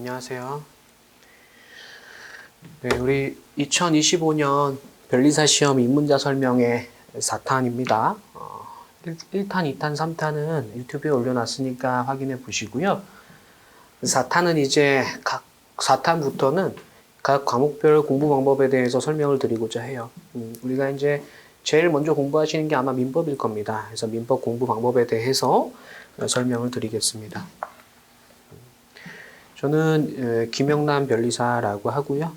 안녕하세요. 네, 우리 2025년 변리사 시험 입문자 설명회 4탄입니다. 1탄, 2탄, 3탄은 유튜브에 올려놨으니까 확인해 보시고요. 4탄은 이제 각 4탄부터는 각 과목별 공부 방법에 대해서 설명을 드리고자 해요. 우리가 이제 제일 먼저 공부하시는 게 아마 민법일 겁니다. 그래서 민법 공부 방법에 대해서 설명을 드리겠습니다. 저는 김영남 변리사라고 하고요.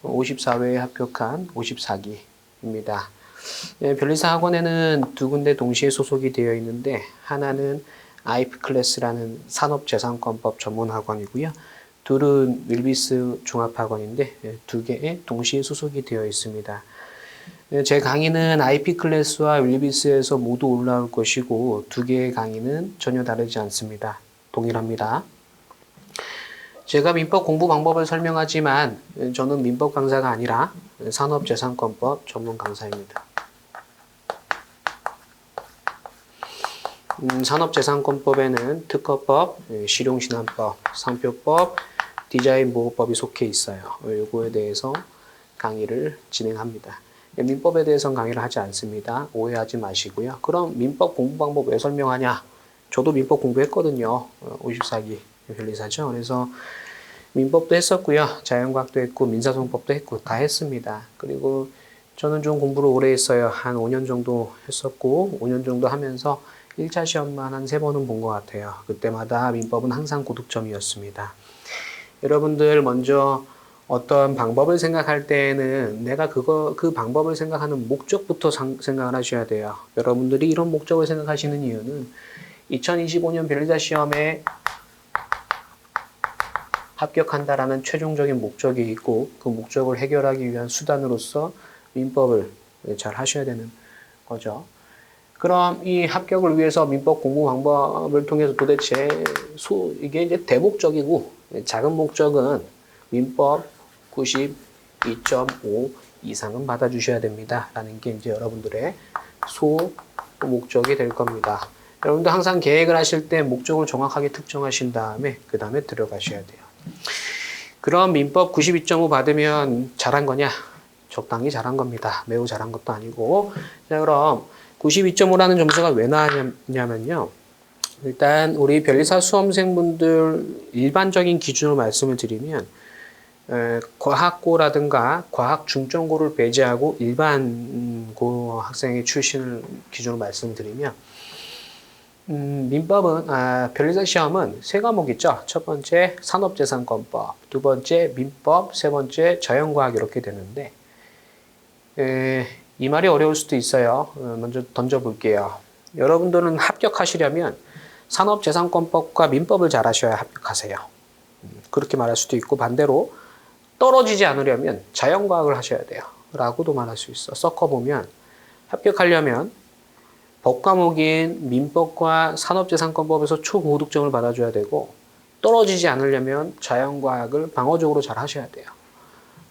54회에 합격한 54기입니다. 변리사 학원에는 두 군데 동시에 소속이 되어 있는데 하나는 IP 클래스라는 산업재산권법 전문학원이고요. 둘은 윌비스 종합학원인데 두 개에 동시에 소속이 되어 있습니다. 제 강의는 IP 클래스와 윌비스에서 모두 올라올 것이고 두 개의 강의는 전혀 다르지 않습니다. 동일합니다. 제가 민법 공부 방법을 설명하지만 저는 민법 강사가 아니라 산업재산권법 전문 강사입니다. 산업재산권법에는 특허법, 실용신안법, 상표법, 디자인보호법이 속해 있어요. 요거에 대해서 강의를 진행합니다. 민법에 대해서는 강의를 하지 않습니다. 오해하지 마시고요. 그럼 민법 공부 방법 왜 설명하냐? 저도 민법 공부했거든요. 54기 변리사죠. 그래서 민법도 했었고요. 자연과학도 했고 민사소송법도 했고 다 했습니다. 그리고 저는 좀 공부를 오래 했어요. 한 5년 정도 했었고 5년 정도 하면서 1차 시험만 한 3번은 본 것 같아요. 그때마다 민법은 항상 고득점이었습니다. 여러분들 먼저 어떤 방법을 생각할 때에는 내가 그 방법을 생각하는 목적부터 생각을 하셔야 돼요. 여러분들이 이런 목적을 생각하시는 이유는 2025년 변리사 시험에 합격한다라는 최종적인 목적이 있고 그 목적을 해결하기 위한 수단으로서 민법을 잘 하셔야 되는 거죠. 그럼 이 합격을 위해서 민법 공부 방법을 통해서 도대체 이게 이제 대목적이고 작은 목적은 민법 92.5 이상은 받아주셔야 됩니다. 라는 게 이제 여러분들의 목적이 될 겁니다. 여러분들 항상 계획을 하실 때 목적을 정확하게 특정하신 다음에 그 다음에 들어가셔야 돼요. 그럼 민법 92.5 받으면 잘한 거냐? 적당히 잘한 겁니다. 매우 잘한 것도 아니고. 자, 그럼 92.5라는 점수가 왜 나왔냐면요. 일단 우리 변리사 수험생분들 일반적인 기준으로 말씀을 드리면 과학고라든가 과학 중점고를 배제하고 일반고 학생의 출신을 기준으로 말씀드리면 민법은 변리사 시험은 3과목 있죠. 첫 번째 산업재산권법, 두 번째 민법, 세 번째 자연과학 이렇게 되는데 이 말이 어려울 수도 있어요. 먼저 던져볼게요. 여러분들은 합격하시려면 산업재산권법과 민법을 잘 하셔야 합격하세요. 그렇게 말할 수도 있고 반대로 떨어지지 않으려면 자연과학을 하셔야 돼요. 라고도 말할 수 있어. 섞어보면 합격하려면 법과목인 민법과 산업재산권법에서 초고득점을 받아줘야 되고 떨어지지 않으려면 자연과학을 방어적으로 잘 하셔야 돼요.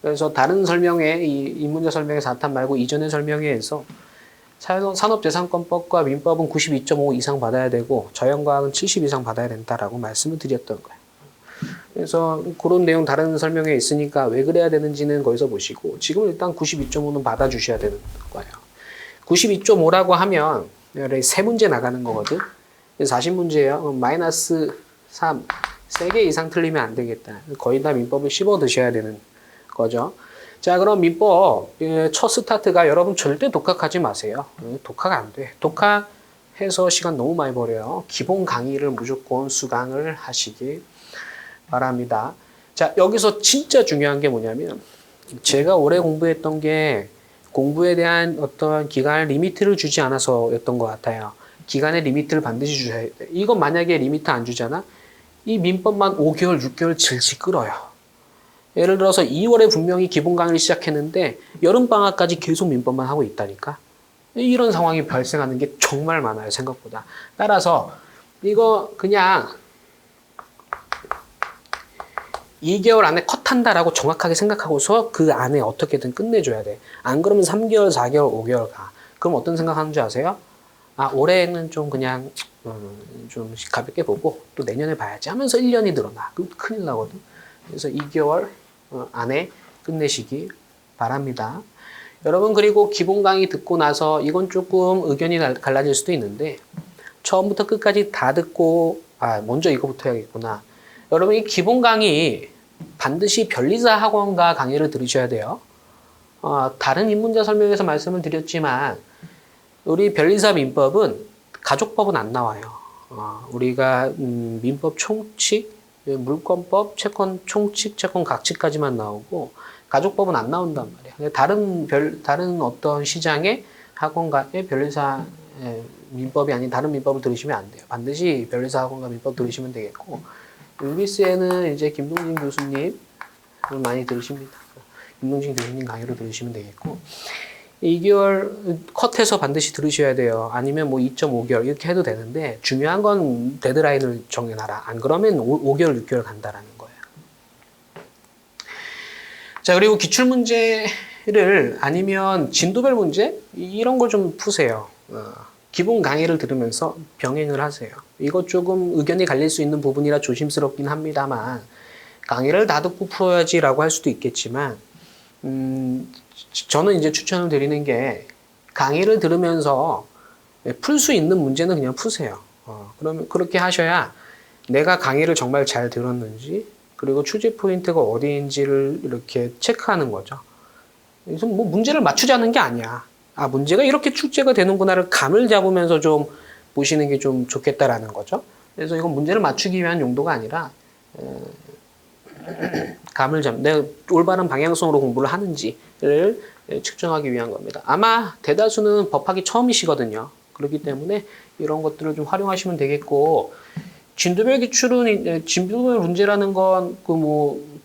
그래서 다른 설명회, 이 입문자 설명회 4탄 말고 이전의 설명회에서 산업재산권법과 민법은 92.5 이상 받아야 되고 자연과학은 70 이상 받아야 된다라고 말씀을 드렸던 거예요. 그래서 그런 내용 다른 설명회에 있으니까 왜 그래야 되는지는 거기서 보시고 지금 일단 92.5는 받아주셔야 되는 거예요. 92.5라고 하면 3문제 나가는 거거든. 40문제예요. 마이너스 3, 3개 이상 틀리면 안 되겠다. 거의 다 민법을 씹어 드셔야 되는 거죠. 자, 그럼 민법 첫 스타트가 여러분 절대 독학하지 마세요. 독학 안 돼. 독학해서 시간 너무 많이 버려요. 기본 강의를 무조건 수강을 하시기 바랍니다. 자, 여기서 진짜 중요한 게 뭐냐면 제가 오래 공부했던 게 공부에 대한 어떤 기간 리미트를 주지 않아서였던 것 같아요. 기간의 리미트를 반드시 주셔야 돼. 이건 만약에 리미트 안 주잖아? 이 민법만 5개월, 6개월 질질 끌어요. 예를 들어서 2월에 분명히 기본 강의를 시작했는데 여름방학까지 계속 민법만 하고 있다니까? 이런 상황이 발생하는 게 정말 많아요, 생각보다. 따라서 이거 그냥 2개월 안에 컷한다라고 정확하게 생각하고서 그 안에 어떻게든 끝내줘야 돼. 안 그러면 3개월, 4개월, 5개월 가. 그럼 어떤 생각하는지 아세요? 올해는 좀 그냥 좀 가볍게 보고 또 내년에 봐야지 하면서 1년이 늘어나. 그럼 큰일 나거든. 그래서 2개월 안에 끝내시기 바랍니다. 여러분, 그리고 기본 강의 듣고 나서 이건 조금 의견이 갈라질 수도 있는데, 처음부터 끝까지 다 듣고 먼저 이거부터 해야겠구나. 여러분, 이 기본 강의 반드시 변리사 학원가 강의를 들으셔야 돼요. 다른 입문자 설명에서 말씀을 드렸지만 우리 변리사 민법은 가족법은 안 나와요. 우리가 민법 총칙, 물권법, 채권 총칙, 채권 각칙까지만 나오고 가족법은 안 나온단 말이에요. 다른 어떤 시장의 학원가의 변리사 민법이 아닌 다른 민법을 들으시면 안 돼요. 반드시 변리사 학원가 민법 들으시면 되겠고, UBC에는 이제 김동진 교수님을 많이 들으십니다. 김동진 교수님 강의로 들으시면 되겠고, 2개월 컷해서 반드시 들으셔야 돼요. 아니면 뭐 2.5개월 이렇게 해도 되는데, 중요한 건 데드라인을 정해놔라. 안 그러면 5개월, 6개월 간다라는 거예요. 자, 그리고 기출문제를 아니면 진도별 문제? 이런 걸 좀 푸세요. 기본 강의를 들으면서 병행을 하세요. 이것 조금 의견이 갈릴 수 있는 부분이라 조심스럽긴 합니다만, 강의를 다 듣고 풀어야지라고 할 수도 있겠지만, 저는 이제 추천을 드리는 게 강의를 들으면서 풀 수 있는 문제는 그냥 푸세요. 그러면 그렇게 하셔야 내가 강의를 정말 잘 들었는지, 그리고 출제 포인트가 어디인지를 이렇게 체크하는 거죠. 그래서 뭐 문제를 맞추자는 게 아니야. 문제가 이렇게 출제가 되는구나를 감을 잡으면서 좀 보시는 게 좀 좋겠다라는 거죠. 그래서 이건 문제를 맞추기 위한 용도가 아니라 내가 올바른 방향성으로 공부를 하는지를 측정하기 위한 겁니다. 아마 대다수는 법학이 처음이시거든요. 그렇기 때문에 이런 것들을 좀 활용하시면 되겠고, 진도별 기출은 진도별 문제라는 건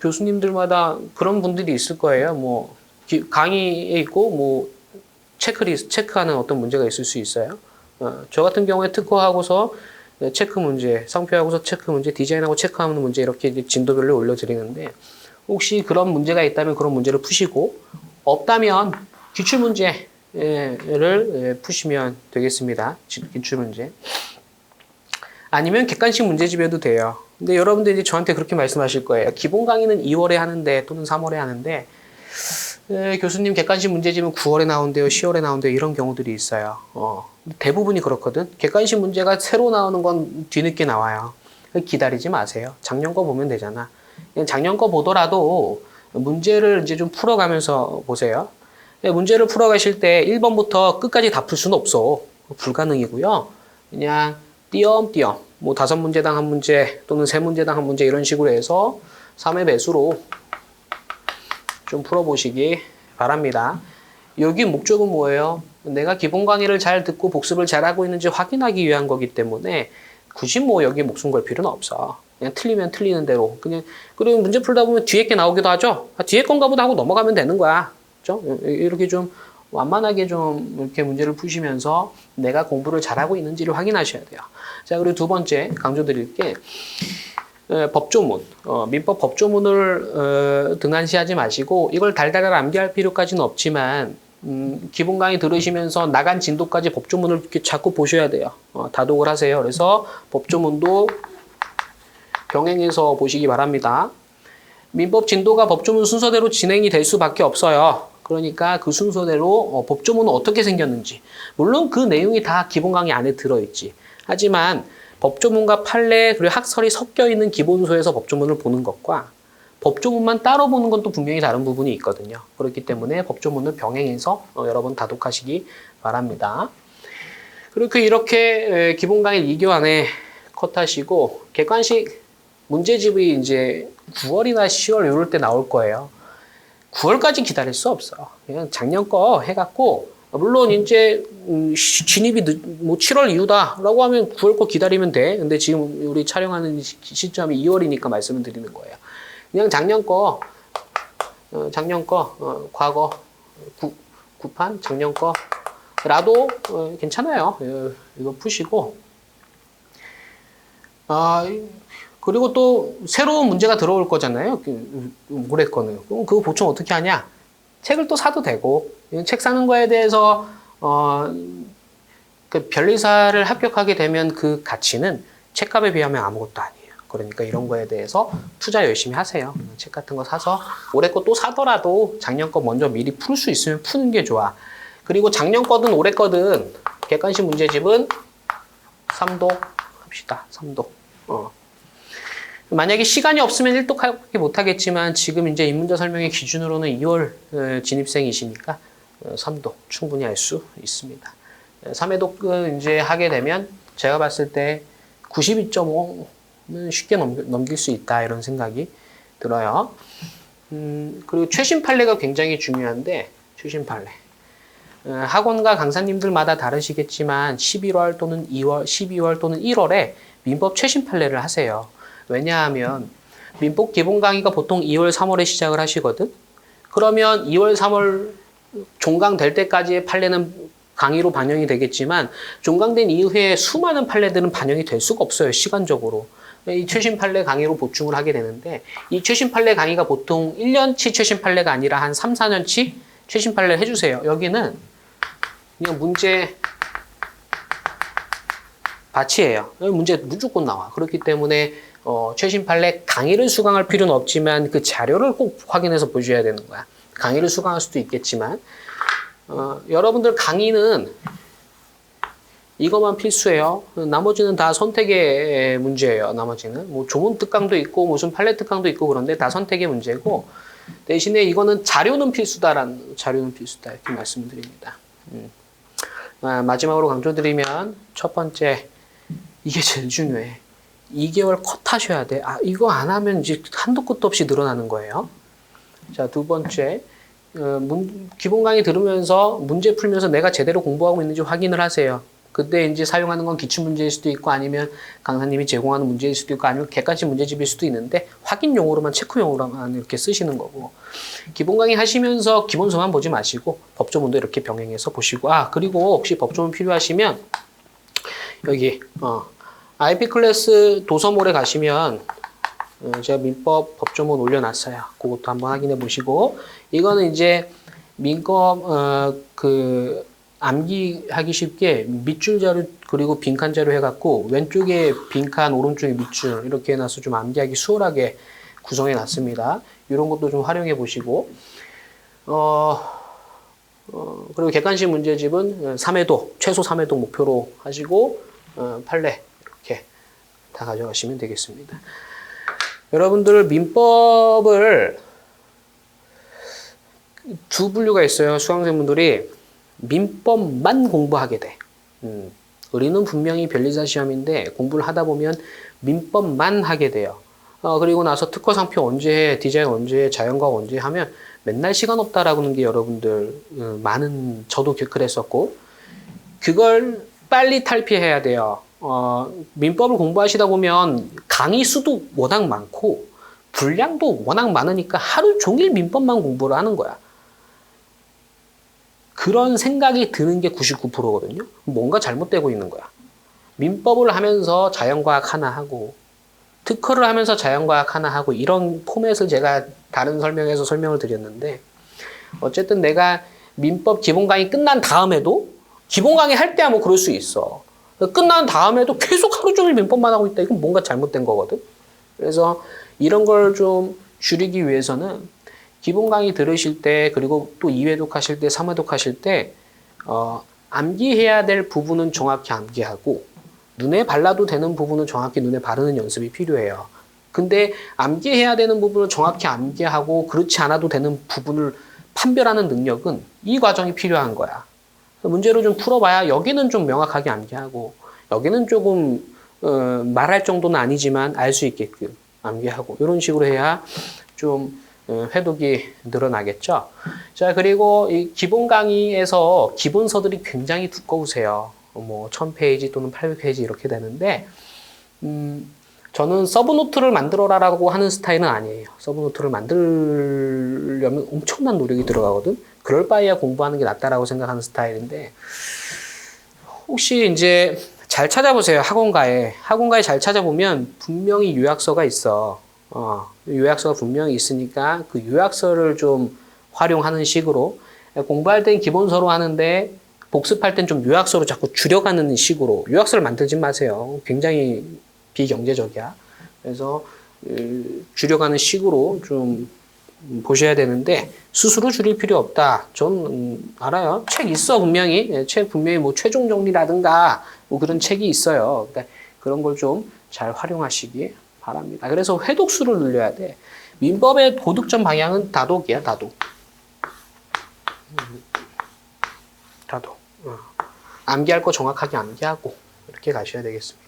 교수님들마다 그런 분들이 있을 거예요. 강의에 있고 체크하는 어떤 문제가 있을 수 있어요. 저 같은 경우에 특허하고서 체크 문제, 상표하고서 체크 문제, 디자인하고 체크하는 문제 이렇게 진도별로 올려드리는데, 혹시 그런 문제가 있다면 그런 문제를 푸시고, 없다면 기출 문제를 푸시면 되겠습니다. 기출 문제. 아니면 객관식 문제집에도 돼요. 근데 여러분들 이제 저한테 그렇게 말씀하실 거예요. 기본 강의는 2월에 하는데 또는 3월에 하는데 교수님 객관식 문제집은 9월에 나온대요, 10월에 나온대요, 이런 경우들이 있어요. 대부분이 그렇거든. 객관식 문제가 새로 나오는 건 뒤늦게 나와요. 기다리지 마세요. 작년 거 보면 되잖아. 작년 거 보더라도 문제를 이제 좀 풀어가면서 보세요. 문제를 풀어가실 때 1번부터 끝까지 다 풀 수는 없어. 불가능이고요. 그냥 띄엄띄엄 5문제당 1문제 또는 3문제당 1문제 이런 식으로 해서 3회 배수로 좀 풀어보시기 바랍니다. 여기 목적은 뭐예요? 내가 기본 강의를 잘 듣고 복습을 잘하고 있는지 확인하기 위한 거기 때문에 굳이 여기 목숨 걸 필요는 없어. 그냥 틀리면 틀리는 대로. 그리고 문제 풀다 보면 뒤에 게 나오기도 하죠? 뒤에 건가 보다 하고 넘어가면 되는 거야. 그죠? 이렇게 좀 완만하게 좀 이렇게 문제를 푸시면서 내가 공부를 잘하고 있는지를 확인하셔야 돼요. 자, 그리고 두 번째 강조드릴 게 법조문, 민법 법조문을 등한시하지 마시고, 이걸 달달달 암기할 필요까지는 없지만 기본 강의 들으시면서 나간 진도까지 법조문을 이렇게 자꾸 보셔야 돼요. 다독을 하세요. 그래서 법조문도 병행해서 보시기 바랍니다. 민법 진도가 법조문 순서대로 진행이 될 수밖에 없어요. 그러니까 그 순서대로 법조문은 어떻게 생겼는지, 물론 그 내용이 다 기본 강의 안에 들어있지. 하지만 법조문과 판례 그리고 학설이 섞여 있는 기본소에서 법조문을 보는 것과 법조문만 따로 보는 건 또 분명히 다른 부분이 있거든요. 그렇기 때문에 법조문을 병행해서 여러분 다독하시기 바랍니다. 그리고 이렇게 기본 강의 2교 안에 컷하시고, 객관식 문제집이 이제 9월이나 10월 이럴 때 나올 거예요. 9월까지 기다릴 수 없어. 그냥 작년 거 해갖고, 물론 이제 진입이 7월 이후다라고 하면 9월 거 기다리면 돼. 근데 지금 우리 촬영하는 시점이 2월이니까 말씀을 드리는 거예요. 그냥 작년 거 과거 구판 작년 거라도 괜찮아요. 이거 푸시고, 그리고 또 새로운 문제가 들어올 거잖아요. 올해 거는. 그럼 그거 보충 어떻게 하냐? 책을 또 사도 되고, 책 사는 거에 대해서 그 변리사를 합격하게 되면 그 가치는 책값에 비하면 아무것도 아니에요. 그러니까 이런 거에 대해서 투자 열심히 하세요. 책 같은 거 사서 올해 거 또 사더라도 작년 거 먼저 미리 풀 수 있으면 푸는 게 좋아. 그리고 작년 거든 올해 거든 객관식 문제집은 3독 합시다. 3독. 만약에 시간이 없으면 1독하기 못하겠지만 지금 이제 입문자 설명의 기준으로는 2월 진입생이시니까 3독 충분히 할 수 있습니다. 3회독은 이제 하게 되면 제가 봤을 때 92.5는 쉽게 넘길 수 있다 이런 생각이 들어요. 그리고 최신 판례가 굉장히 중요한데 최신 판례. 학원과 강사님들마다 다르시겠지만 11월 또는 2월, 12월 또는 1월에 민법 최신 판례를 하세요. 왜냐하면 민법 기본 강의가 보통 2월, 3월에 시작을 하시거든. 그러면 2월, 3월 종강될 때까지의 판례는 강의로 반영이 되겠지만 종강된 이후에 수많은 판례들은 반영이 될 수가 없어요. 시간적으로. 이 최신 판례 강의로 보충을 하게 되는데 이 최신 판례 강의가 보통 1년치 최신 판례가 아니라 한 3, 4년치 최신 판례를 해주세요. 여기는 그냥 문제 밭이에요. 문제 무조건 나와. 그렇기 때문에 최신 판례 강의를 수강할 필요는 없지만 그 자료를 꼭 확인해서 보셔야 되는 거야. 강의를 수강할 수도 있겠지만 여러분들 강의는 이것만 필수예요. 나머지는 다 선택의 문제예요. 나머지는 뭐 조문 특강도 있고 무슨 판례 특강도 있고 그런데 다 선택의 문제고 대신에 이거는 자료는 필수다 이렇게 말씀드립니다. 마지막으로 강조드리면 첫 번째 이게 제일 중요해. 2개월 컷 하셔야 돼. 이거 안 하면 이제 한도 끝도 없이 늘어나는 거예요. 자, 두 번째 기본 강의 들으면서 문제 풀면서 내가 제대로 공부하고 있는지 확인을 하세요. 그때 이제 사용하는 건 기출문제일 수도 있고 아니면 강사님이 제공하는 문제일 수도 있고 아니면 객관식 문제집일 수도 있는데 확인용으로만 체크용으로만 이렇게 쓰시는 거고 기본 강의 하시면서 기본서만 보지 마시고 법조문도 이렇게 병행해서 보시고 그리고 혹시 법조문 필요하시면 여기 IP 클래스 도서몰에 가시면 제가 민법 법조문 올려놨어요. 그것도 한번 확인해 보시고 이거는 이제 민법 암기하기 쉽게 밑줄 자료 그리고 빈칸 자료 해갖고 왼쪽에 빈칸 오른쪽에 밑줄 이렇게 해놔서 좀 암기하기 수월하게 구성해 놨습니다. 이런 것도 좀 활용해 보시고 그리고 객관식 문제집은 3회독 최소 3회독 목표로 하시고 판례 이렇게 다 가져가시면 되겠습니다. 여러분들 민법을 두 분류가 있어요. 수강생분들이 민법만 공부하게 돼. 우리는 분명히 변리사 시험인데 공부를 하다 보면 민법만 하게 돼요. 그리고 나서 특허 상표 언제 해, 디자인 언제 해, 자연과학 언제 하면 맨날 시간 없다라는 게 여러분들 저도 그랬었고 그걸 빨리 탈피해야 돼요. 민법을 공부하시다 보면 강의 수도 워낙 많고 분량도 워낙 많으니까 하루 종일 민법만 공부를 하는 거야. 그런 생각이 드는 게 99%거든요. 뭔가 잘못되고 있는 거야. 민법을 하면서 자연과학 하나 하고 특허를 하면서 자연과학 하나 하고 이런 포맷을 제가 다른 설명에서 설명을 드렸는데 어쨌든 내가 민법 기본 강의 끝난 다음에도 기본 강의 할 때야 뭐 그럴 수 있어. 끝난 다음에도 계속 하루 종일 민법만 하고 있다. 이건 뭔가 잘못된 거거든. 그래서 이런 걸 좀 줄이기 위해서는 기본 강의 들으실 때 그리고 또 2회독 하실 때 3회독 하실 때 암기해야 될 부분은 정확히 암기하고 눈에 발라도 되는 부분은 정확히 눈에 바르는 연습이 필요해요. 근데 암기해야 되는 부분을 정확히 암기하고 그렇지 않아도 되는 부분을 판별하는 능력은 이 과정이 필요한 거야. 문제로 좀 풀어봐야 여기는 좀 명확하게 암기하고 여기는 조금 말할 정도는 아니지만 알 수 있게끔 암기하고 이런 식으로 해야 좀 회독이 늘어나겠죠. 자, 그리고 이 기본 강의에서 기본서들이 굉장히 두꺼우세요. 뭐 1000페이지 또는 800페이지 이렇게 되는데 저는 서브노트를 만들어라라고 하는 스타일은 아니에요. 서브노트를 만들려면 엄청난 노력이 들어가거든. 그럴 바에야 공부하는 게 낫다라고 생각하는 스타일인데 혹시 이제 잘 찾아보세요. 학원가에 잘 찾아보면 분명히 요약서가 있어. 요약서가 분명히 있으니까 그 요약서를 좀 활용하는 식으로 공부할 땐 기본서로 하는데 복습할 땐 좀 요약서로 자꾸 줄여가는 식으로 요약서를 만들지 마세요. 굉장히 비경제적이야. 그래서 줄여가는 식으로 좀 보셔야 되는데 스스로 줄일 필요 없다. 전 알아요. 책 있어 분명히. 책 분명히 뭐 최종 정리라든가 뭐 그런 책이 있어요. 그러니까 그런 걸 좀 잘 활용하시기 바랍니다. 그래서 회독수를 늘려야 돼. 민법의 고득점 방향은 다독이야, 다독. 다독. 암기할 거 정확하게 암기하고 이렇게 가셔야 되겠습니다.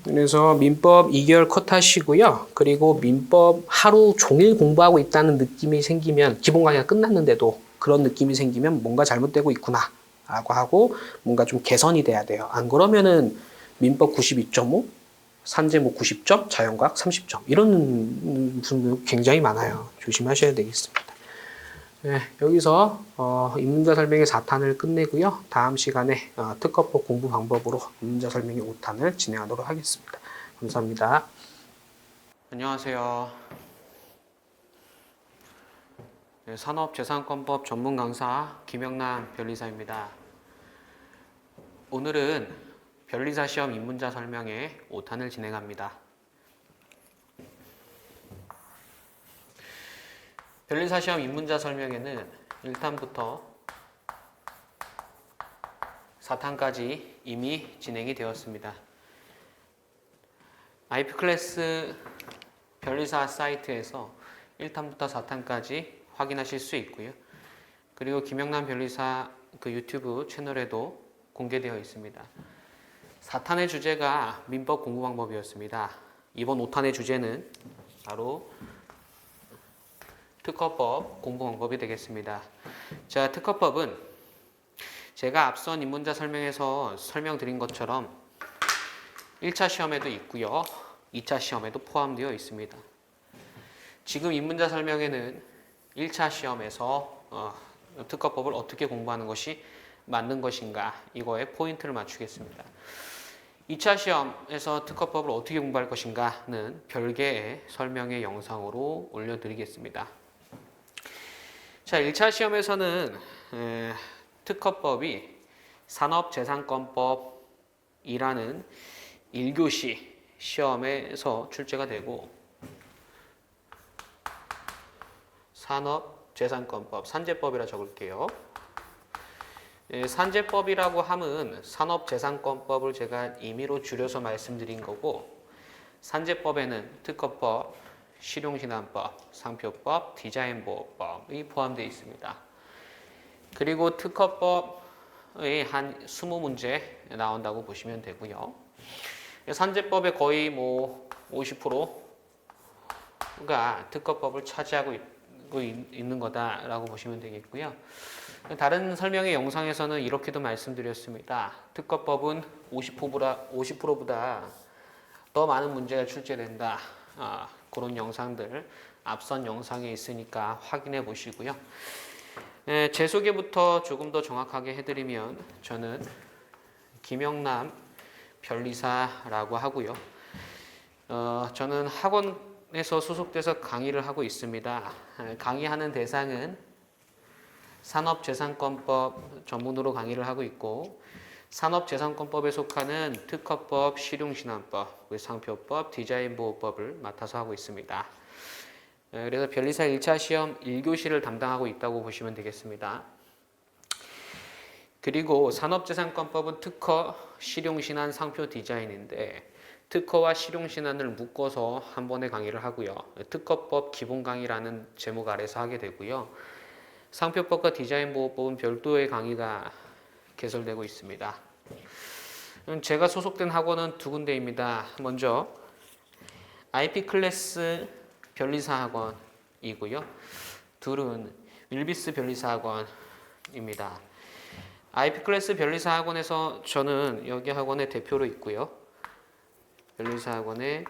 그래서 민법 2개월 컷 하시고요. 그리고 민법 하루 종일 공부하고 있다는 느낌이 생기면 기본 강의가 끝났는데도 그런 느낌이 생기면 뭔가 잘못되고 있구나 라고 하고 뭔가 좀 개선이 돼야 돼요. 안 그러면은 민법 92.5, 산제목 90점, 자연과학 30점 이런 분들 굉장히 많아요. 조심하셔야 되겠습니다. 네, 여기서 입문자 설명의 4탄을 끝내고요. 다음 시간에 특허법 공부 방법으로 입문자 설명의 5탄을 진행하도록 하겠습니다. 감사합니다. 안녕하세요. 네, 산업재산권법 전문 강사 김영남 변리사입니다. 오늘은 변리사 시험 입문자 설명의 5탄을 진행합니다. 변리사 시험 입문자 설명에는 1탄부터 4탄까지 이미 진행이 되었습니다. IP클래스 변리사 사이트에서 1탄부터 4탄까지 확인하실 수 있고요. 그리고 김영남 변리사 그 유튜브 채널에도 공개되어 있습니다. 4탄의 주제가 민법 공부 방법이었습니다. 이번 5탄의 주제는 바로 특허법 공부 방법이 되겠습니다. 자, 특허법은 제가 앞선 입문자 설명에서 설명드린 것처럼 1차 시험에도 있고요. 2차 시험에도 포함되어 있습니다. 지금 입문자 설명에는 1차 시험에서 특허법을 어떻게 공부하는 것이 맞는 것인가 이거에 포인트를 맞추겠습니다. 2차 시험에서 특허법을 어떻게 공부할 것인가는 별개의 설명의 영상으로 올려드리겠습니다. 자, 1차 시험에서는 특허법이 산업재산권법이라는 1교시 시험에서 출제가 되고 산업재산권법, 산재법이라 적을게요. 산재법이라고 함은 산업재산권법을 제가 임의로 줄여서 말씀드린 거고 산재법에는 특허법, 실용신안법, 상표법, 디자인보호법이 포함되어 있습니다. 그리고 특허법의 한 20문제 나온다고 보시면 되고요. 산재법의 거의 뭐 50%가 특허법을 차지하고 있는 거다라고 보시면 되겠고요. 다른 설명의 영상에서는 이렇게도 말씀드렸습니다. 특허법은 50%보다 더 많은 문제가 출제된다. 그런 영상들 앞선 영상에 있으니까 확인해 보시고요. 제 소개부터 조금 더 정확하게 해드리면 저는 김영남 변리사라고 하고요. 저는 학원에서 소속돼서 강의를 하고 있습니다. 강의하는 대상은 산업재산권법 전문으로 강의를 하고 있고 산업재산권법에 속하는 특허법, 실용신안법, 상표법, 디자인보호법을 맡아서 하고 있습니다. 그래서 변리사 1차 시험 1교시를 담당하고 있다고 보시면 되겠습니다. 그리고 산업재산권법은 특허, 실용신안, 상표, 디자인인데 특허와 실용신안을 묶어서 한 번에 강의를 하고요. 특허법 기본 강의라는 제목 아래서 하게 되고요. 상표법과 디자인보호법은 별도의 강의가 개설되고 있습니다. 제가 소속된 학원은 두 군데입니다. 먼저 IP클래스 변리사 학원이고요. 둘은 윌비스 변리사 학원입니다. IP클래스 변리사 학원에서 저는 여기 학원의 대표로 있고요. 변리사 학원의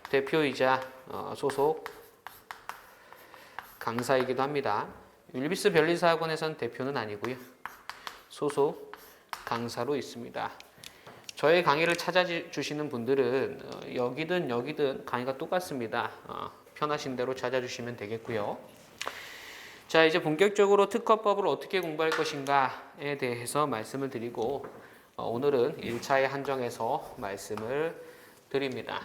대표이자 소속 강사이기도 합니다. 윌비스 변리사 학원에서는 대표는 아니고요. 소속 강사로 있습니다. 저의 강의를 찾아주시는 분들은 여기든 강의가 똑같습니다. 편하신 대로 찾아주시면 되겠고요. 자, 이제 본격적으로 특허법을 어떻게 공부할 것인가에 대해서 말씀을 드리고 오늘은 1차에 한정해서 말씀을 드립니다.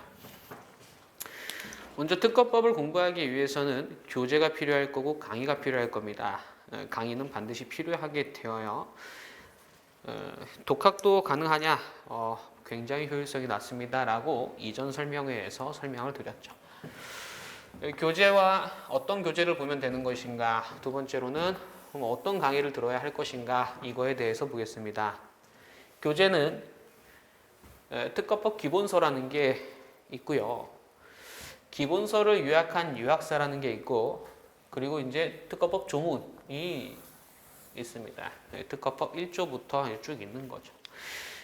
먼저 특허법을 공부하기 위해서는 교재가 필요할 거고 강의가 필요할 겁니다. 강의는 반드시 필요하게 되어요. 독학도 가능하냐? 굉장히 효율성이 낮습니다. 라고 이전 설명회에서 설명을 드렸죠. 교재와 어떤 교재를 보면 되는 것인가? 두 번째로는 어떤 강의를 들어야 할 것인가? 이거에 대해서 보겠습니다. 교재는 특허법 기본서라는 게 있고요. 기본서를 요약한 요약사라는 게 있고, 그리고 이제 특허법 조문이 있습니다. 특허법 1조부터 쭉 있는 거죠.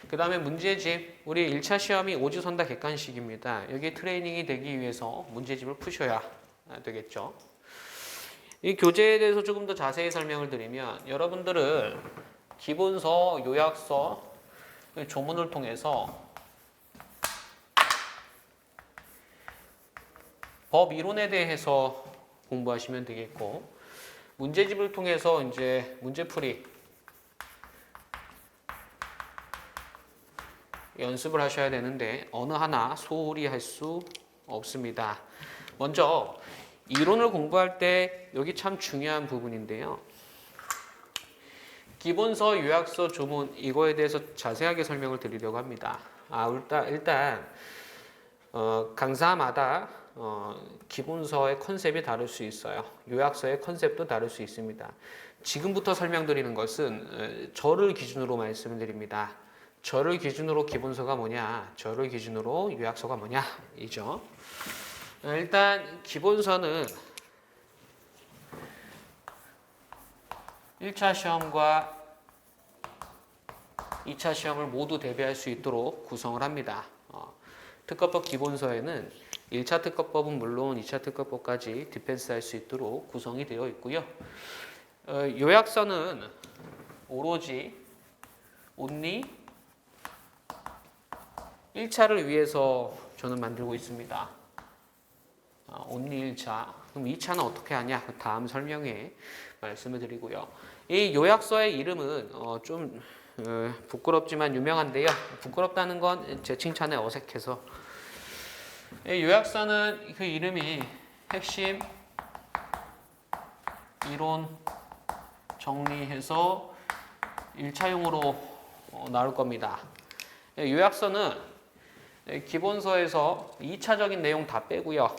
그 다음에 문제집, 우리 1차 시험이 오지선다 객관식입니다. 여기 트레이닝이 되기 위해서 문제집을 푸셔야 되겠죠. 이 교재에 대해서 조금 더 자세히 설명을 드리면, 여러분들은 기본서, 요약서, 조문을 통해서 법 이론에 대해서 공부하시면 되겠고, 문제집을 통해서 이제 문제풀이 연습을 하셔야 되는데 어느 하나 소홀히 할 수 없습니다. 먼저 이론을 공부할 때 여기 참 중요한 부분인데요. 기본서, 요약서, 조문 이거에 대해서 자세하게 설명을 드리려고 합니다. 일단 강사마다 기본서의 컨셉이 다를 수 있어요. 요약서의 컨셉도 다를 수 있습니다. 지금부터 설명드리는 것은 저를 기준으로 말씀을 드립니다. 저를 기준으로 기본서가 뭐냐, 저를 기준으로 요약서가 뭐냐 이죠. 일단 기본서는 1차 시험과 2차 시험을 모두 대비할 수 있도록 구성을 합니다. 특허법 기본서에는 1차 특허법은 물론 2차 특허법까지 디펜스할 수 있도록 구성이 되어 있고요. 요약서는 오로지 only 1차를 위해서 저는 만들고 있습니다. only 1차. 그럼 2차는 어떻게 하냐? 다음 설명에 말씀을 드리고요. 이 요약서의 이름은 좀 부끄럽지만 유명한데요. 부끄럽다는 건 제 칭찬에 어색해서. 요약서는 그 이름이 핵심 이론 정리해서 1차용으로 나올 겁니다. 요약서는 기본서에서 2차적인 내용 다 빼고요.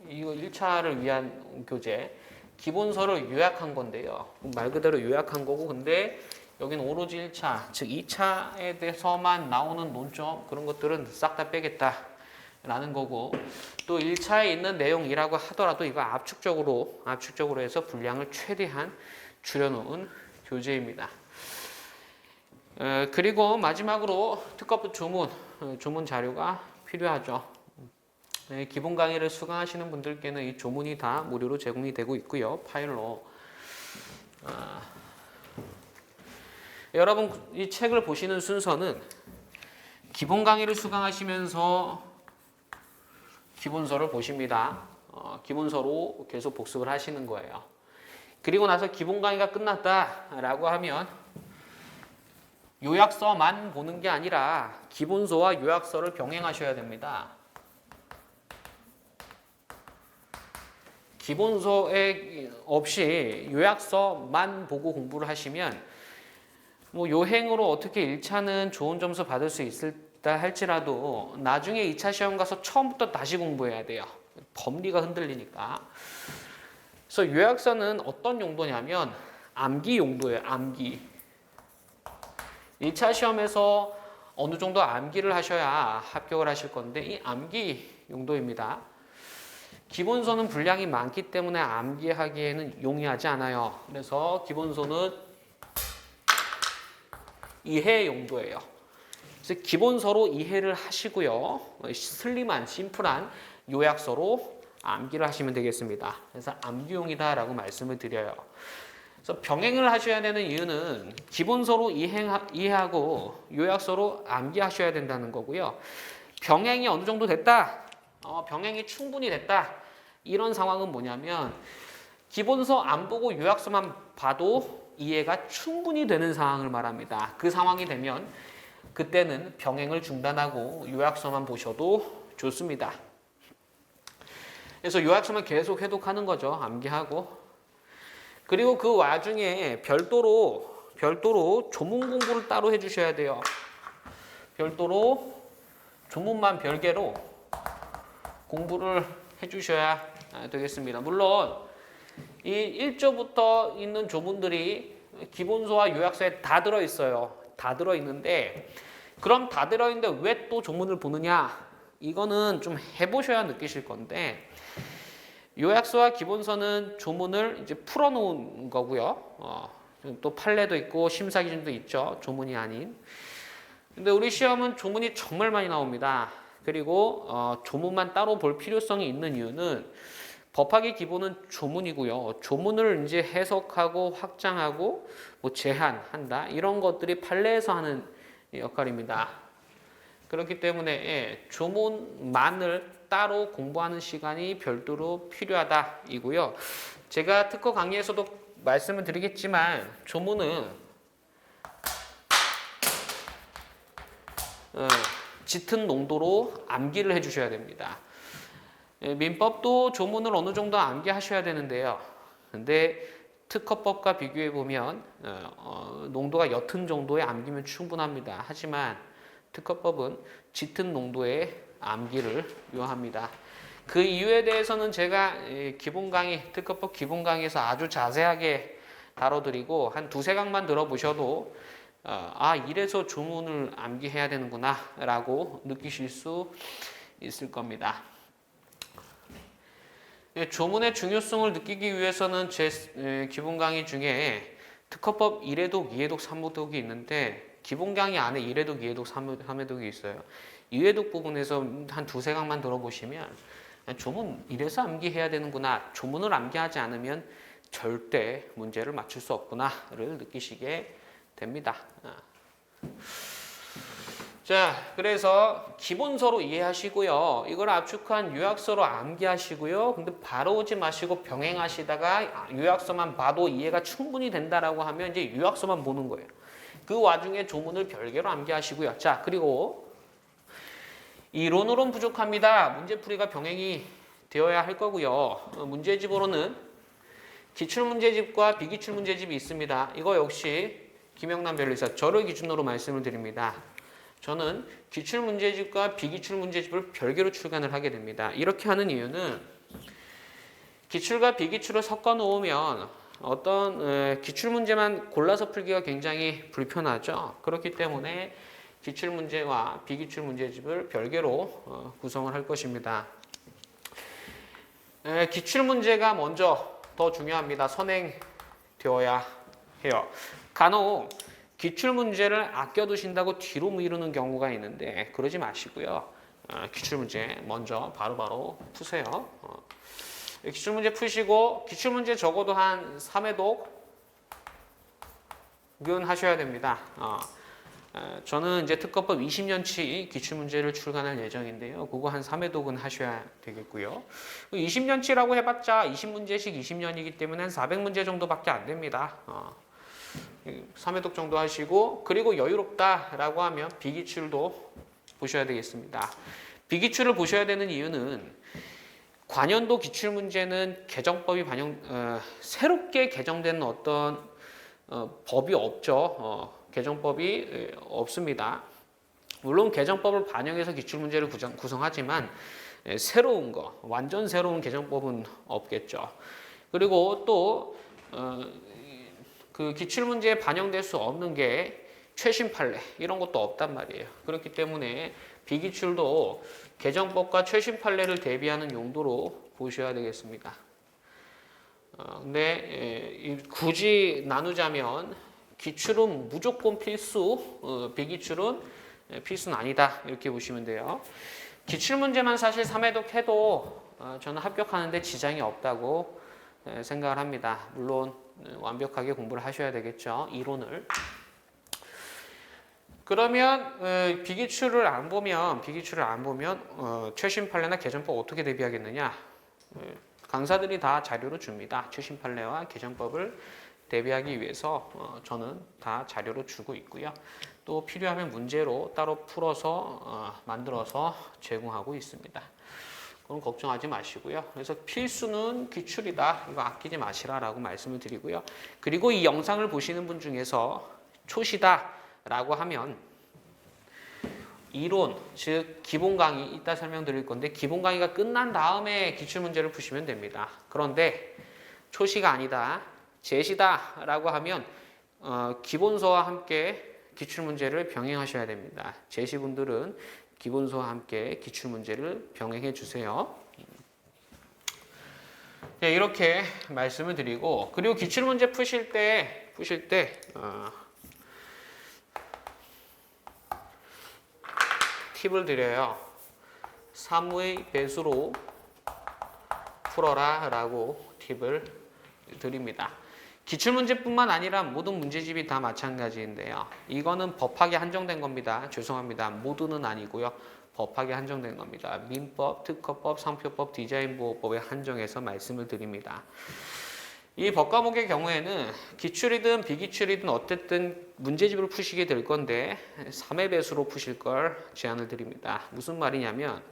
이거 1차를 위한 교재. 기본서를 요약한 건데요. 말 그대로 요약한 거고, 근데 여기는 오로지 1차, 즉 2차에 대해서만 나오는 논점, 그런 것들은 싹 다 빼겠다라는 거고, 또 1차에 있는 내용이라고 하더라도 이거 압축적으로 해서 분량을 최대한 줄여놓은 교재입니다. 그리고 마지막으로 특허법 조문 자료가 필요하죠. 기본 강의를 수강하시는 분들께는 이 조문이 다 무료로 제공이 되고 있고요. 파일로. 여러분 이 책을 보시는 순서는 기본 강의를 수강하시면서 기본서를 보십니다. 기본서로 계속 복습을 하시는 거예요. 그리고 나서 기본 강의가 끝났다라고 하면 요약서만 보는 게 아니라 기본서와 요약서를 병행하셔야 됩니다. 기본서에 없이 요약서만 보고 공부를 하시면 뭐 요행으로 어떻게 1차는 좋은 점수 받을 수 있다 할지라도 나중에 2차 시험 가서 처음부터 다시 공부해야 돼요. 법리가 흔들리니까. 그래서 요약서는 어떤 용도냐면 암기 용도예요. 암기. 1차 시험에서 어느 정도 암기를 하셔야 합격을 하실 건데 이 암기 용도입니다. 기본서는 분량이 많기 때문에 암기하기에는 용이하지 않아요. 그래서 기본서는 이해 용도예요. 그래서 기본서로 이해를 하시고요. 슬림한 심플한 요약서로 암기를 하시면 되겠습니다. 그래서 암기용이다라고 말씀을 드려요. 그래서 병행을 하셔야 되는 이유는 기본서로 이해하고 요약서로 암기하셔야 된다는 거고요. 병행이 어느 정도 됐다. 병행이 충분히 됐다. 이런 상황은 뭐냐면 기본서 안 보고 요약서만 봐도 이해가 충분히 되는 상황을 말합니다. 그 상황이 되면 그때는 병행을 중단하고 요약서만 보셔도 좋습니다. 그래서 요약서만 계속 해독하는 거죠. 암기하고. 그리고 그 와중에 별도로 조문 공부를 따로 해주셔야 돼요. 별도로 조문만 별개로 공부를 해주셔야 되겠습니다. 물론 이 1조부터 있는 조문들이 기본서와 요약서에 다 들어있어요. 다 들어있는데 그럼 다 들어있는데 왜 또 조문을 보느냐? 이거는 좀 해보셔야 느끼실 건데 요약서와 기본서는 조문을 이제 풀어놓은 거고요. 또 판례도 있고 심사 기준도 있죠. 조문이 아닌. 근데 우리 시험은 조문이 정말 많이 나옵니다. 그리고 조문만 따로 볼 필요성이 있는 이유는 법학의 기본은 조문이고요. 조문을 이제 해석하고 확장하고 뭐 제한한다. 이런 것들이 판례에서 하는 역할입니다. 그렇기 때문에 조문만을 따로 공부하는 시간이 별도로 필요하다 이고요. 제가 특허 강의에서도 말씀을 드리겠지만 조문은 짙은 농도로 암기를 해주셔야 됩니다. 민법도 조문을 어느 정도 암기하셔야 되는데요. 근데 특허법과 비교해 보면 농도가 옅은 정도의 암기면 충분합니다. 하지만 특허법은 짙은 농도의 암기를 요합니다. 그 이유에 대해서는 제가 기본 강의, 특허법 기본 강의에서 아주 자세하게 다뤄드리고 한 두세 강만 들어보셔도 이래서 조문을 암기해야 되는구나 라고 느끼실 수 있을 겁니다. 조문의 중요성을 느끼기 위해서는 제 기본 강의 중에 특허법 1회독, 2회독, 3회독이 있는데 기본 강의 안에 1회독, 2회독, 3회독이 있어요. 2회독 부분에서 한 두세 강만 들어보시면 조문 이래서 암기해야 되는구나. 조문을 암기하지 않으면 절대 문제를 맞출 수 없구나를 느끼시게 됩니다. 자, 그래서 기본서로 이해하시고요. 이걸 압축한 요약서로 암기하시고요. 근데 바로 오지 마시고 병행하시다가 요약서만 봐도 이해가 충분히 된다라고 하면 이제 요약서만 보는 거예요. 그 와중에 조문을 별개로 암기하시고요. 자, 그리고 이론으로는 부족합니다. 문제풀이가 병행이 되어야 할 거고요. 문제집으로는 기출문제집과 비기출문제집이 있습니다. 이거 역시 김영남 변리사 저를 기준으로 말씀을 드립니다. 저는 기출문제집과 비기출문제집을 별개로 출간을 하게 됩니다. 이렇게 하는 이유는 기출과 비기출을 섞어 놓으면 어떤 기출문제만 골라서 풀기가 굉장히 불편하죠. 그렇기 때문에 기출문제와 비기출문제집을 별개로 구성을 할 것입니다. 기출문제가 먼저 더 중요합니다. 선행되어야 해요. 간혹 기출문제를 아껴두신다고 뒤로 미루는 경우가 있는데 그러지 마시고요. 기출문제 먼저 바로바로 푸세요. 기출문제 푸시고 기출문제 적어도 한 3회독은 하셔야 됩니다. 저는 이제 특허법 20년치 기출문제를 출간할 예정인데요. 그거 한 3회독은 하셔야 되겠고요. 20년치라고 해봤자 20문제씩 20년이기 때문에 한 400문제 정도밖에 안 됩니다. 3회독 정도 하시고 그리고 여유롭다라고 하면 비기출도 보셔야 되겠습니다. 비기출을 보셔야 되는 이유는 관연도 기출문제는 개정법이 새롭게 개정된 어떤 법이 없죠. 개정법이 없습니다. 물론 개정법을 반영해서 기출문제를 구성하지만 새로운 거, 완전 새로운 개정법은 없겠죠. 그리고 또 그 기출문제에 반영될 수 없는 게 최신 판례 이런 것도 없단 말이에요. 그렇기 때문에 비기출도 개정법과 최신 판례를 대비하는 용도로 보셔야 되겠습니다. 근데 굳이 나누자면 기출은 무조건 필수, 비기출은 필수는 아니다 이렇게 보시면 돼요. 기출문제만 사실 3회독 해도 저는 합격하는데 지장이 없다고 생각을 합니다. 물론 완벽하게 공부를 하셔야 되겠죠. 이론을. 그러면 비기출을 안 보면 최신 판례나 개정법 어떻게 대비하겠느냐? 강사들이 다 자료를 줍니다. 최신 판례와 개정법을 대비하기 위해서 저는 다 자료를 주고 있고요. 또 필요하면 문제로 따로 풀어서 만들어서 제공하고 있습니다. 그건 걱정하지 마시고요. 그래서 필수는 기출이다. 이거 아끼지 마시라라고 말씀을 드리고요. 그리고 이 영상을 보시는 분 중에서 초시다라고 하면 이론, 즉 기본 강의 이따 설명드릴 건데 기본 강의가 끝난 다음에 기출 문제를 푸시면 됩니다. 그런데 초시가 아니다, 제시다라고 하면 기본서와 함께 기출 문제를 병행하셔야 됩니다. 제시분들은 기본서와 함께 기출 문제를 병행해 주세요. 네, 이렇게 말씀을 드리고, 그리고 기출 문제 푸실 때 팁을 드려요. 3의 배수로 풀어라 라고 팁을 드립니다. 기출문제뿐만 아니라 모든 문제집이 다 마찬가지인데요. 이거는 법학에 한정된 겁니다. 죄송합니다. 모두는 아니고요. 법학에 한정된 겁니다. 민법, 특허법, 상표법, 디자인보호법에 한정해서 말씀을 드립니다. 이 법과목의 경우에는 기출이든 비기출이든 어쨌든 문제집을 푸시게 될 건데 3의 배수로 푸실 걸 제안을 드립니다. 무슨 말이냐면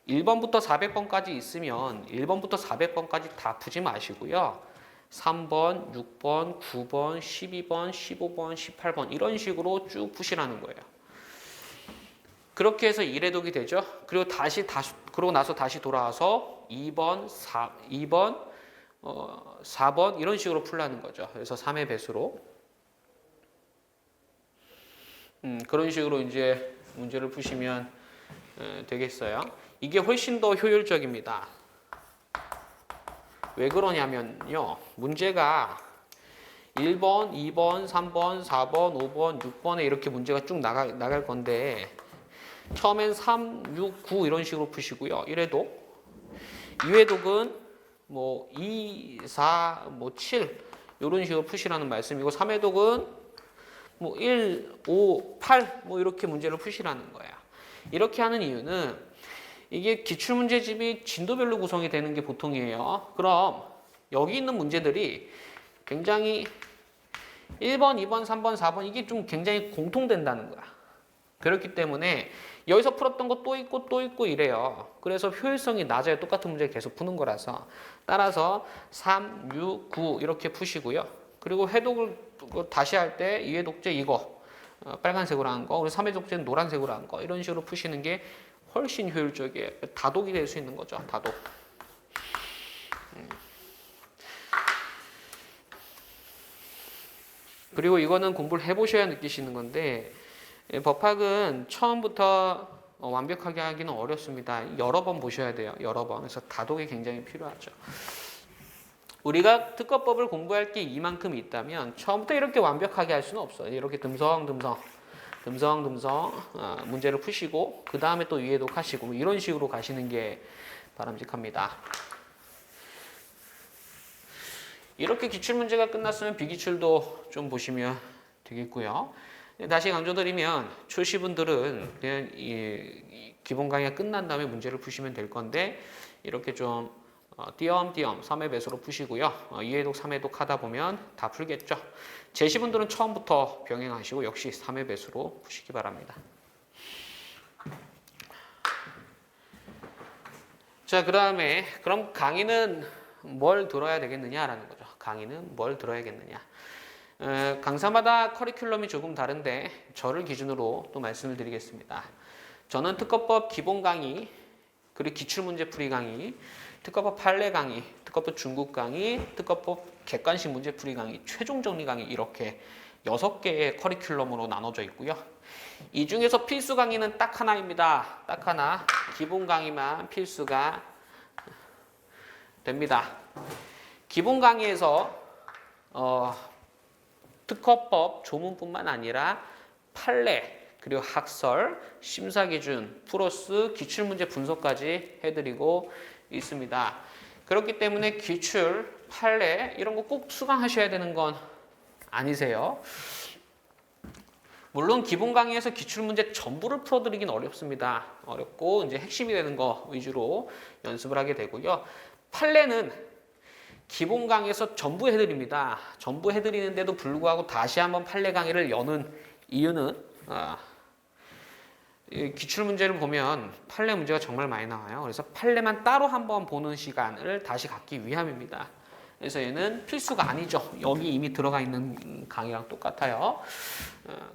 1번부터 400번까지 있으면 1번부터 400번까지 다 푸지 마시고요. 3번, 6번, 9번, 12번, 15번, 18번 이런 식으로 쭉 푸시라는 거예요. 그렇게 해서 1회독이 되죠. 그리고 그러고 나서 다시 돌아와서 2번, 4번 이런 식으로 풀라는 거죠. 그래서 3의 배수로 그런 식으로 이제 문제를 푸시면 되겠어요. 이게 훨씬 더 효율적입니다. 왜 그러냐면요. 문제가 1번, 2번, 3번, 4번, 5번, 6번에 이렇게 문제가 쭉 나갈 건데 처음엔 3, 6, 9 이런 식으로 푸시고요. 1회독. 2회독은 뭐 2, 4, 뭐 7 이런 식으로 푸시라는 말씀이고 3회독은 뭐 1, 5, 8 뭐 이렇게 문제를 푸시라는 거야. 이렇게 하는 이유는 이게 기출문제집이 진도별로 구성이 되는 게 보통이에요. 그럼 여기 있는 문제들이 굉장히 1번, 2번, 3번, 4번 이게 좀 굉장히 공통된다는 거야. 그렇기 때문에 여기서 풀었던 거 또 있고 또 있고 이래요. 그래서 효율성이 낮아요. 똑같은 문제 계속 푸는 거라서. 따라서 3, 6, 9 이렇게 푸시고요. 그리고 회독을 다시 할 때 2회 독재 이거 빨간색으로 한 거, 그리고 3회 독재는 노란색으로 한 거 이런 식으로 푸시는 게 훨씬 효율적이에요. 다독이 될 수 있는 거죠. 다독. 그리고 이거는 공부를 해보셔야 느끼시는 건데 법학은 처음부터 완벽하게 하기는 어렵습니다. 여러 번 보셔야 돼요. 여러 번. 그래서 다독이 굉장히 필요하죠. 우리가 특허법을 공부할 게 이만큼 있다면 처음부터 이렇게 완벽하게 할 수는 없어요. 이렇게 듬성듬성 문제를 푸시고 그 다음에 또 위에독 하시고 뭐 이런 식으로 가시는 게 바람직합니다. 이렇게 기출문제가 끝났으면 비기출도 좀 보시면 되겠고요. 다시 강조드리면 초시분들은 그냥 이 기본 강의가 끝난 다음에 문제를 푸시면 될 건데 이렇게 좀 띄엄띄엄 3회 배수로 푸시고요. 2회독, 3회독 하다 보면 다 풀겠죠. 제시분들은 처음부터 병행하시고 역시 3회 배수로 푸시기 바랍니다. 자, 그 다음에 그럼 강의는 뭘 들어야 되겠느냐라는 거죠. 강의는 뭘 들어야겠느냐. 강사마다 커리큘럼이 조금 다른데 저를 기준으로 또 말씀을 드리겠습니다. 저는 특허법 기본 강의, 그리고 기출문제 풀이 강의, 특허법 판례 강의, 특허법 중국 강의, 특허법 객관식 문제 풀이 강의, 최종 정리 강의 이렇게 6개의 커리큘럼으로 나눠져 있고요. 이 중에서 필수 강의는 딱 하나입니다. 딱 하나. 기본 강의만 필수가 됩니다. 기본 강의에서 특허법 조문뿐만 아니라 판례, 그리고 학설, 심사기준, 플러스 기출문제 분석까지 해드리고 있습니다. 그렇기 때문에 기출, 판례 이런 거 꼭 수강하셔야 되는 건 아니세요. 물론 기본 강의에서 기출문제 전부를 풀어드리긴 어렵습니다. 어렵고 이제 핵심이 되는 거 위주로 연습을 하게 되고요. 판례는 기본 강의에서 전부 해드립니다. 전부 해드리는데도 불구하고 다시 한번 판례 강의를 여는 이유는 이 기출 문제를 보면 판례 문제가 정말 많이 나와요. 그래서 판례만 따로 한번 보는 시간을 다시 갖기 위함입니다. 그래서 얘는 필수가 아니죠. 여기 이미 들어가 있는 강의랑 똑같아요.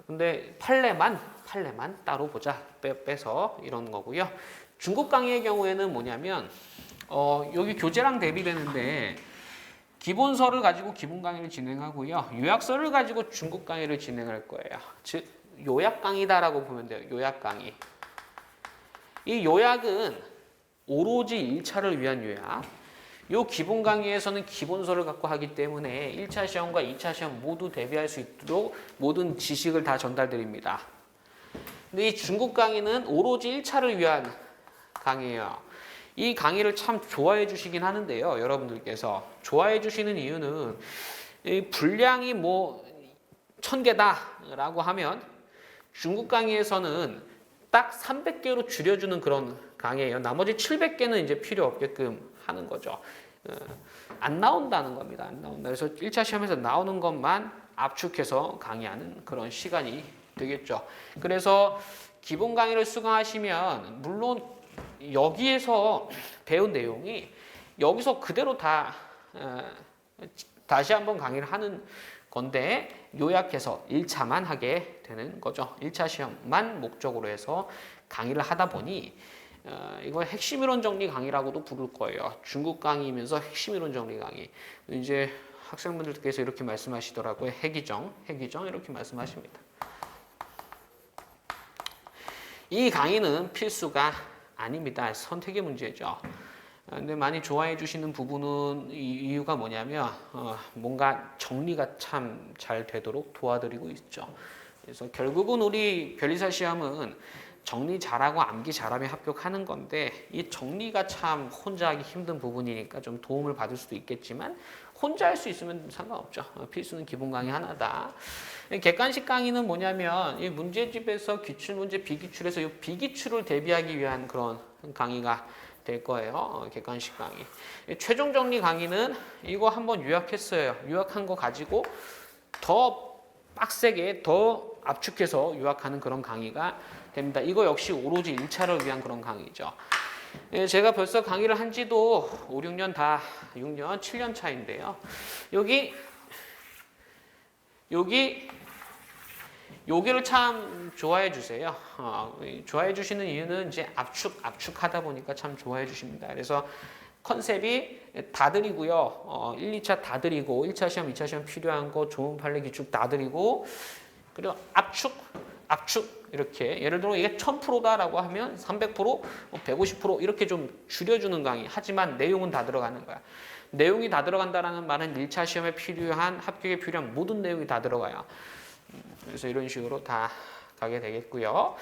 근데 판례만 따로 보자. 빼서 이런 거고요. 중국 강의의 경우에는 뭐냐면 여기 교재랑 대비되는데 기본서를 가지고 기본 강의를 진행하고요. 요약서를 가지고 중국 강의를 진행할 거예요. 즉 요약 강의다라고 보면 돼요. 요약 강의. 이 요약은 오로지 1차를 위한 요약. 요 기본 강의에서는 기본서를 갖고 하기 때문에 1차 시험과 2차 시험 모두 대비할 수 있도록 모든 지식을 다 전달드립니다. 근데 이 중국 강의는 오로지 1차를 위한 강의예요. 이 강의를 참 좋아해 주시긴 하는데요. 여러분들께서 좋아해 주시는 이유는 이 분량이 뭐 1000개다라고 하면 중국 강의에서는 딱 300개로 줄여주는 그런 강의예요. 나머지 700개는 이제 필요 없게끔 하는 거죠. 안 나온다는 겁니다. 안 나온다. 그래서 1차 시험에서 나오는 것만 압축해서 강의하는 그런 시간이 되겠죠. 그래서 기본 강의를 수강하시면 물론 여기에서 배운 내용이 여기서 그대로 다 다시 한번 강의를 하는 건데 요약해서 1차만 하게 되는 거죠. 1차 시험만 목적으로 해서 강의를 하다 보니 이걸 핵심 이론 정리 강의라고도 부를 거예요. 중국 강의이면서 핵심 이론 정리 강의. 이제 학생분들께서 이렇게 말씀하시더라고요. 핵이정 이렇게 말씀하십니다. 이 강의는 필수가 아닙니다. 선택의 문제죠. 근데 많이 좋아해 주시는 부분은 이유가 뭐냐면 뭔가 정리가 참 잘 되도록 도와드리고 있죠. 그래서 결국은 우리 변리사 시험은 정리 잘하고 암기 잘하면 합격하는 건데 이 정리가 참 혼자 하기 힘든 부분이니까 좀 도움을 받을 수도 있겠지만 혼자 할 수 있으면 상관없죠. 필수는 기본 강의 하나다. 객관식 강의는 뭐냐면 이 문제집에서 기출문제 비기출에서 이 비기출을 대비하기 위한 그런 강의가 될 거예요. 객관식 강의. 최종 정리 강의는 이거 한번 요약했어요. 요약한 거 가지고 더 빡세게 더 압축해서 요약하는 그런 강의가 됩니다. 이거 역시 오로지 1차를 위한 그런 강의죠. 제가 벌써 강의를 한 지도 5, 6년 6년, 7년 차인데요. 여기를 참 좋아해 주세요. 좋아해 주시는 이유는 이제 압축하다 보니까 참 좋아해 주십니다. 그래서 컨셉이 다 드리고요. 1, 2차 다 드리고 1차 시험, 2차 시험 필요한 거 좋은 판례 기출 다 드리고 그리고 압축 이렇게 예를 들어 이게 1000%다라고 하면 300%, 150% 이렇게 좀 줄여주는 강의. 하지만 내용은 다 들어가는 거야. 내용이 다 들어간다라는 말은 1차 시험에 필요한 합격에 필요한 모든 내용이 다 들어가요. 그래서 이런 식으로 다 가게 되겠고요.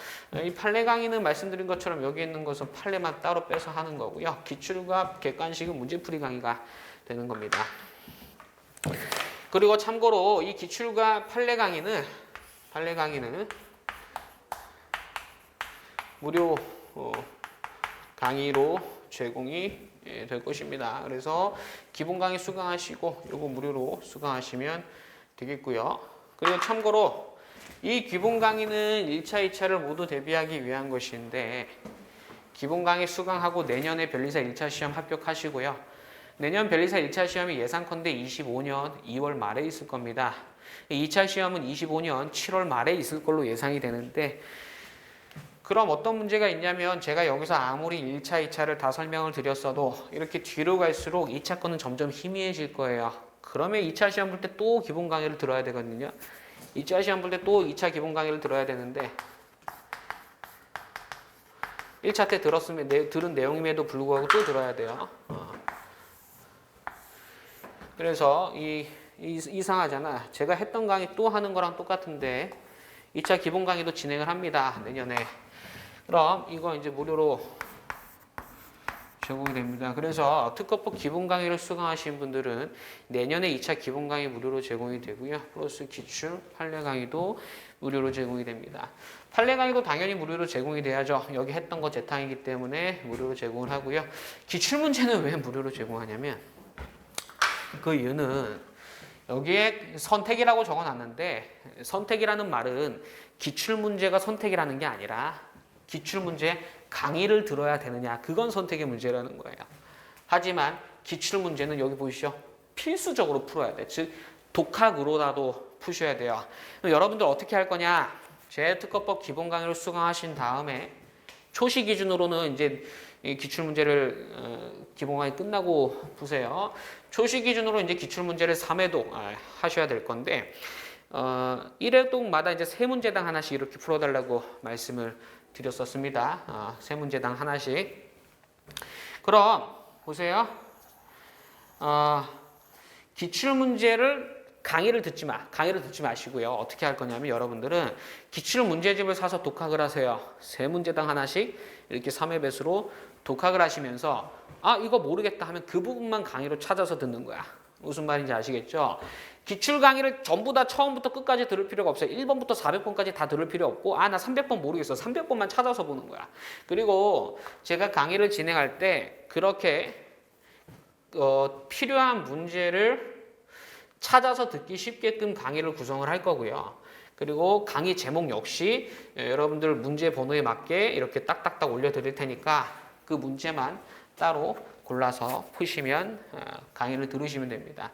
이 판례 강의는 말씀드린 것처럼 여기 있는 것은 판례만 따로 빼서 하는 거고요. 기출과 객관식은 문제풀이 강의가 되는 겁니다. 그리고 참고로 이 기출과 판례 강의는 무료 강의로 제공이 될 것입니다. 그래서 기본 강의 수강하시고 이거 무료로 수강하시면 되겠고요. 그리고 참고로 이 기본 강의는 1차, 2차를 모두 대비하기 위한 것인데 기본 강의 수강하고 내년에 변리사 1차 시험 합격하시고요. 내년 변리사 1차 시험이 예상컨대 25년 2월 말에 있을 겁니다. 2차 시험은 25년 7월 말에 있을 걸로 예상이 되는데 그럼 어떤 문제가 있냐면 제가 여기서 아무리 1차, 2차를 다 설명을 드렸어도 이렇게 뒤로 갈수록 2차 거는 점점 희미해질 거예요. 그러면 2차 시험 볼 때 또 기본 강의를 들어야 되거든요. 2차 시험 볼 때 또 2차 기본 강의를 들어야 되는데 1차 때 들은 내용임에도 불구하고 또 들어야 돼요. 그래서 이상하잖아. 제가 했던 강의 또 하는 거랑 똑같은데 2차 기본 강의도 진행을 합니다. 내년에. 그럼 이거 이제 무료로 제공이 됩니다. 그래서 특허법 기본 강의를 수강하신 분들은 내년에 2차 기본 강의 무료로 제공이 되고요. 플러스 기출, 판례 강의도 무료로 제공이 됩니다. 판례 강의도 당연히 무료로 제공이 돼야죠. 여기 했던 거 재탕이기 때문에 무료로 제공을 하고요. 기출 문제는 왜 무료로 제공하냐면 그 이유는 여기에 선택이라고 적어놨는데 선택이라는 말은 기출문제가 선택이라는 게 아니라 기출문제 강의를 들어야 되느냐 그건 선택의 문제라는 거예요. 하지만 기출문제는 여기 보이시죠? 필수적으로 풀어야 돼. 즉 독학으로라도 푸셔야 돼요. 그럼 여러분들 어떻게 할 거냐? 재특허법 기본 강의를 수강하신 다음에 초시 기준으로는 이제 이 기출문제를 기본 강의 끝나고 푸세요. 초시 기준으로 이제 기출문제를 3회독 하셔야 될 건데 1회독마다 이제 3문제당 하나씩 이렇게 풀어달라고 말씀을 드렸었습니다. 3문제당 하나씩. 그럼 보세요. 기출문제를 강의를 듣지 마시고요. 어떻게 할 거냐면 여러분들은 기출문제집을 사서 독학을 하세요. 3문제당 하나씩 이렇게 3회 배수로 독학을 하시면서 이거 모르겠다 하면 그 부분만 강의로 찾아서 듣는 거야. 무슨 말인지 아시겠죠? 기출 강의를 전부 다 처음부터 끝까지 들을 필요가 없어요. 1번부터 400번까지 다 들을 필요 없고 나 300번 모르겠어. 300번만 찾아서 보는 거야. 그리고 제가 강의를 진행할 때 그렇게 필요한 문제를 찾아서 듣기 쉽게끔 강의를 구성을 할 거고요. 그리고 강의 제목 역시 여러분들 문제 번호에 맞게 이렇게 딱딱딱 올려드릴 테니까 그 문제만 따로 골라서 푸시면 강의를 들으시면 됩니다.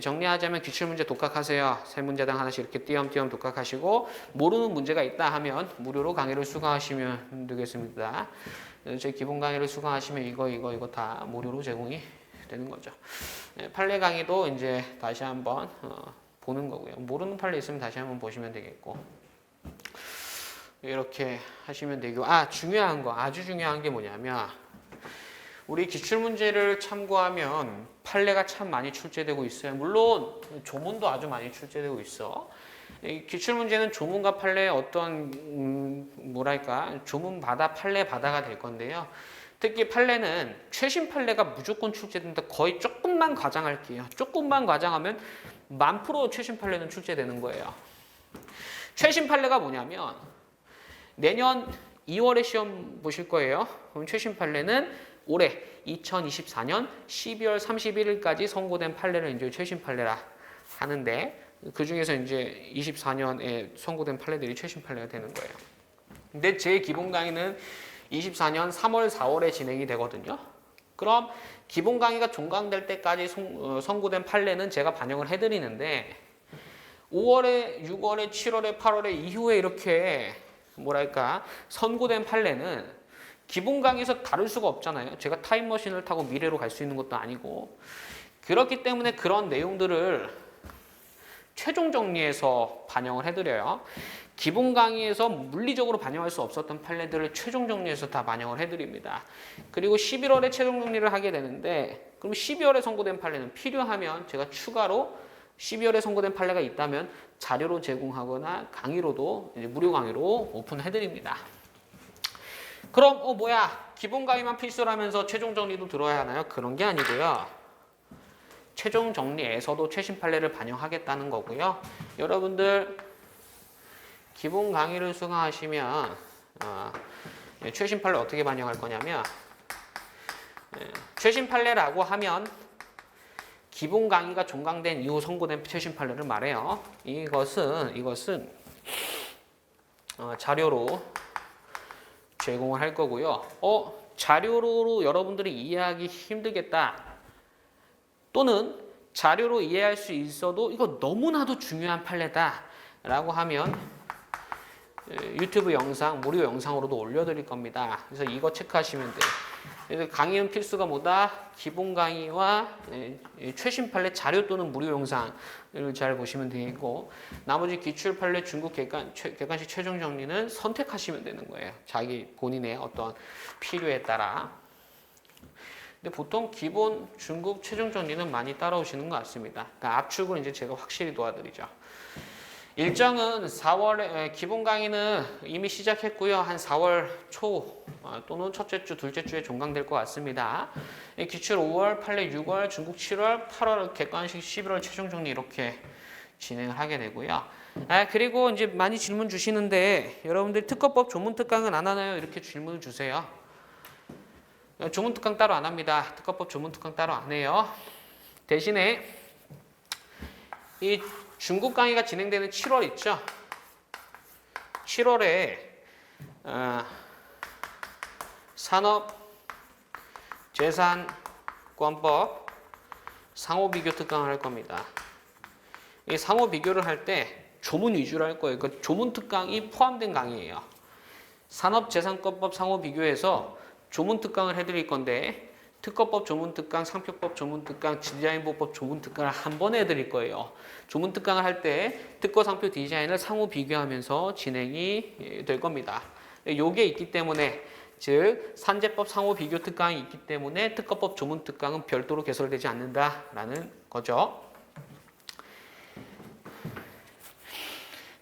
정리하자면 기출문제 독학하세요. 3문제당 하나씩 이렇게 띄엄띄엄 독학하시고 모르는 문제가 있다 하면 무료로 강의를 수강하시면 되겠습니다. 제 기본 강의를 수강하시면 이거 다 무료로 제공이 되는 거죠. 판례 강의도 이제 다시 한번 보는 거고요. 모르는 판례 있으면 다시 한번 보시면 되겠고 이렇게 하시면 되고 중요한 거 아주 중요한 게 뭐냐면 우리 기출문제를 참고하면 판례가 참 많이 출제되고 있어요. 물론 조문도 아주 많이 출제되고 있어. 기출문제는 조문과 판례의 어떤 조문바다 판례바다가 될 건데요. 특히 판례는 최신 판례가 무조건 출제된다. 거의 조금만 과장할게요. 조금만 과장하면 1000% 최신 판례는 출제되는 거예요. 최신 판례가 뭐냐면 내년 2월에 시험 보실 거예요. 그럼 최신 판례는 올해 2024년 12월 31일까지 선고된 판례를 이제 최신 판례라 하는데 그 중에서 이제 24년에 선고된 판례들이 최신 판례가 되는 거예요. 근데 제 기본 강의는 24년 3월, 4월에 진행이 되거든요. 그럼 기본 강의가 종강될 때까지 선고된 판례는 제가 반영을 해드리는데 5월에, 6월에, 7월에, 8월에 이후에 이렇게 선고된 판례는 기본 강의에서 다룰 수가 없잖아요. 제가 타임머신을 타고 미래로 갈 수 있는 것도 아니고 그렇기 때문에 그런 내용들을 최종 정리해서 반영을 해드려요. 기본 강의에서 물리적으로 반영할 수 없었던 판례들을 최종 정리해서 다 반영을 해드립니다. 그리고 11월에 최종 정리를 하게 되는데 그럼 12월에 선고된 판례는 필요하면 제가 추가로 12월에 선고된 판례가 있다면 자료로 제공하거나 강의로도 이제 무료 강의로 오픈해드립니다. 그럼 기본 강의만 필수라면서 최종 정리도 들어야 하나요? 그런 게 아니고요. 최종 정리에서도 최신 판례를 반영하겠다는 거고요. 여러분들 기본 강의를 수강하시면 최신 판례 어떻게 반영할 거냐면 최신 판례라고 하면 기본 강의가 종강된 이후 선고된 최신 판례를 말해요. 이것은 자료로 제공을 할 거고요. 자료로 여러분들이 이해하기 힘들겠다. 또는 자료로 이해할 수 있어도 이거 너무나도 중요한 판례다 라고 하면 유튜브 영상, 무료 영상으로도 올려드릴 겁니다. 그래서 이거 체크하시면 돼요. 그래서 강의는 필수가 뭐다? 기본 강의와 최신 판례 자료 또는 무료 영상을 잘 보시면 되고 나머지 기출 판례 중국 객관식 최종 정리는 선택하시면 되는 거예요. 자기 본인의 어떤 필요에 따라. 근데 보통 기본 중국 최종 정리는 많이 따라오시는 것 같습니다. 그러니까 압축은 이제 제가 확실히 도와드리죠. 일정은 4월에 기본 강의는 이미 시작했고요. 한 4월 초 또는 첫째 주, 둘째 주에 종강될 것 같습니다. 기출 5월, 판례 6월, 중국 7월, 8월, 객관식 11월 최종 정리 이렇게 진행을 하게 되고요. 그리고 이제 많이 질문 주시는데 여러분들 특허법 조문 특강은 안 하나요? 이렇게 질문을 주세요. 조문 특강 따로 안 합니다. 특허법 조문 특강 따로 안 해요. 대신에 이 중국 강의가 진행되는 7월 있죠? 7월에 산업재산권법 상호비교 특강을 할 겁니다. 이 상호비교를 할 때 조문 위주로 할 거예요. 그 조문 특강이 포함된 강의예요. 산업재산권법 상호비교에서 조문 특강을 해드릴 건데 특허법 조문특강, 상표법 조문특강, 디자인보법 조문특강을 한 번에 해드릴 거예요. 조문특강을 할 때 특허, 상표, 디자인을 상호 비교하면서 진행이 될 겁니다. 요게 있기 때문에 즉 산재법 상호 비교 특강이 있기 때문에 특허법 조문특강은 별도로 개설되지 않는다라는 거죠.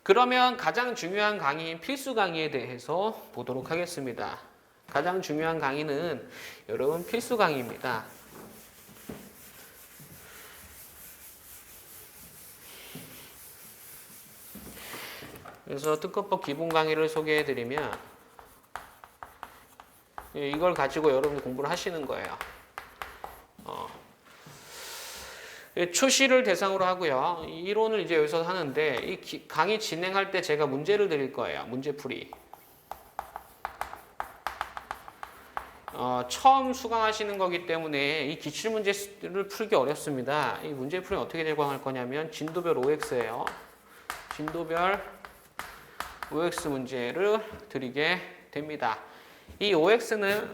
그러면 가장 중요한 강의인 필수 강의에 대해서 보도록 하겠습니다. 가장 중요한 강의는 여러분 필수 강의입니다. 그래서 특허법 기본 강의를 소개해드리면 이걸 가지고 여러분이 공부를 하시는 거예요. 초시를 대상으로 하고요. 이론을 이제 여기서 하는데 이 강의 진행할 때 제가 문제를 드릴 거예요. 문제풀이. 처음 수강하시는 거기 때문에 이 기출문제를 풀기 어렵습니다. 이 문제풀이는 어떻게 제공할 거냐면 진도별 OX예요. 진도별 OX 문제를 드리게 됩니다. 이 OX는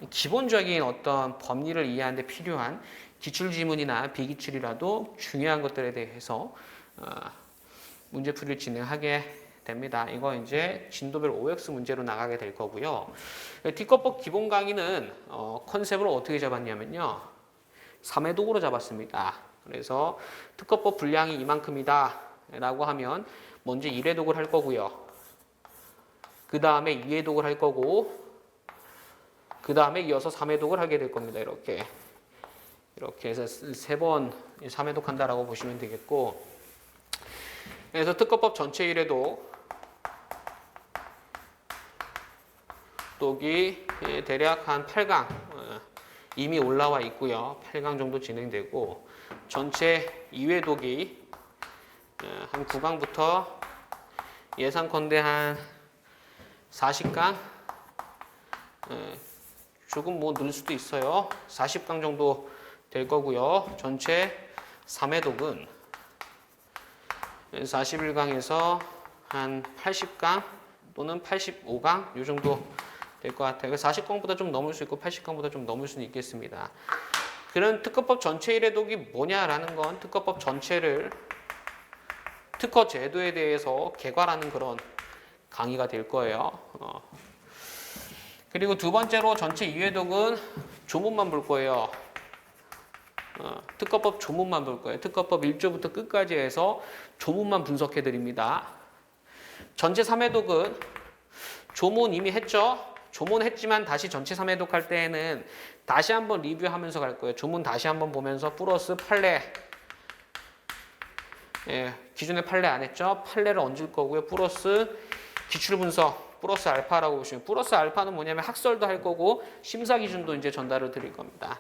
기본적인 어떤 법리를 이해하는 데 필요한 기출지문이나 비기출이라도 중요한 것들에 대해서 문제풀이를 진행하게 됩니다. 이거 이제 진도별 OX 문제로 나가게 될 거고요. 특허법 기본 강의는 컨셉을 어떻게 잡았냐면요. 3회 독으로 잡았습니다. 그래서 특허법 분량이 이만큼이다 라고 하면 먼저 1회 독을 할 거고요. 그 다음에 2회 독을 할 거고 그 다음에 이어서 3회 독을 하게 될 겁니다. 이렇게 해서 3번 3회 독한다라고 보시면 되겠고, 그래서 특허법 전체 1회 독이 대략 한 8강 이미 올라와 있고요. 8강 정도 진행되고, 전체 2회 독이 한 9강부터 예상컨대 한 40강, 조금 뭐 늘 수도 있어요. 40강 정도 될 거고요. 전체 3회 독은 41강에서 한 80강 또는 85강 이 정도 될 것 같아요. 40강보다 좀 넘을 수 있고 80강보다 좀 넘을 수는 있겠습니다. 그런 특허법 전체 1회 독이 뭐냐라는 건 특허법 전체를 특허 제도에 대해서 개괄하는 그런 강의가 될 거예요. 그리고 두 번째로 전체 2회 독은 조문만 볼 거예요. 특허법 조문만 볼 거예요. 특허법 1조부터 끝까지 해서 조문만 분석해 드립니다. 전체 3회 독은 조문 이미 했죠? 조문 했지만 다시 전체 3회 독 할 때에는 다시 한번 리뷰하면서 갈 거예요. 조문 다시 한번 보면서 플러스 판례, 기존에 판례 안 했죠? 판례를 얹을 거고요. 플러스 기출 분석, 플러스 알파라고 보시면, 플러스 알파는 뭐냐면 학설도 할 거고 심사 기준도 이제 전달을 드릴 겁니다.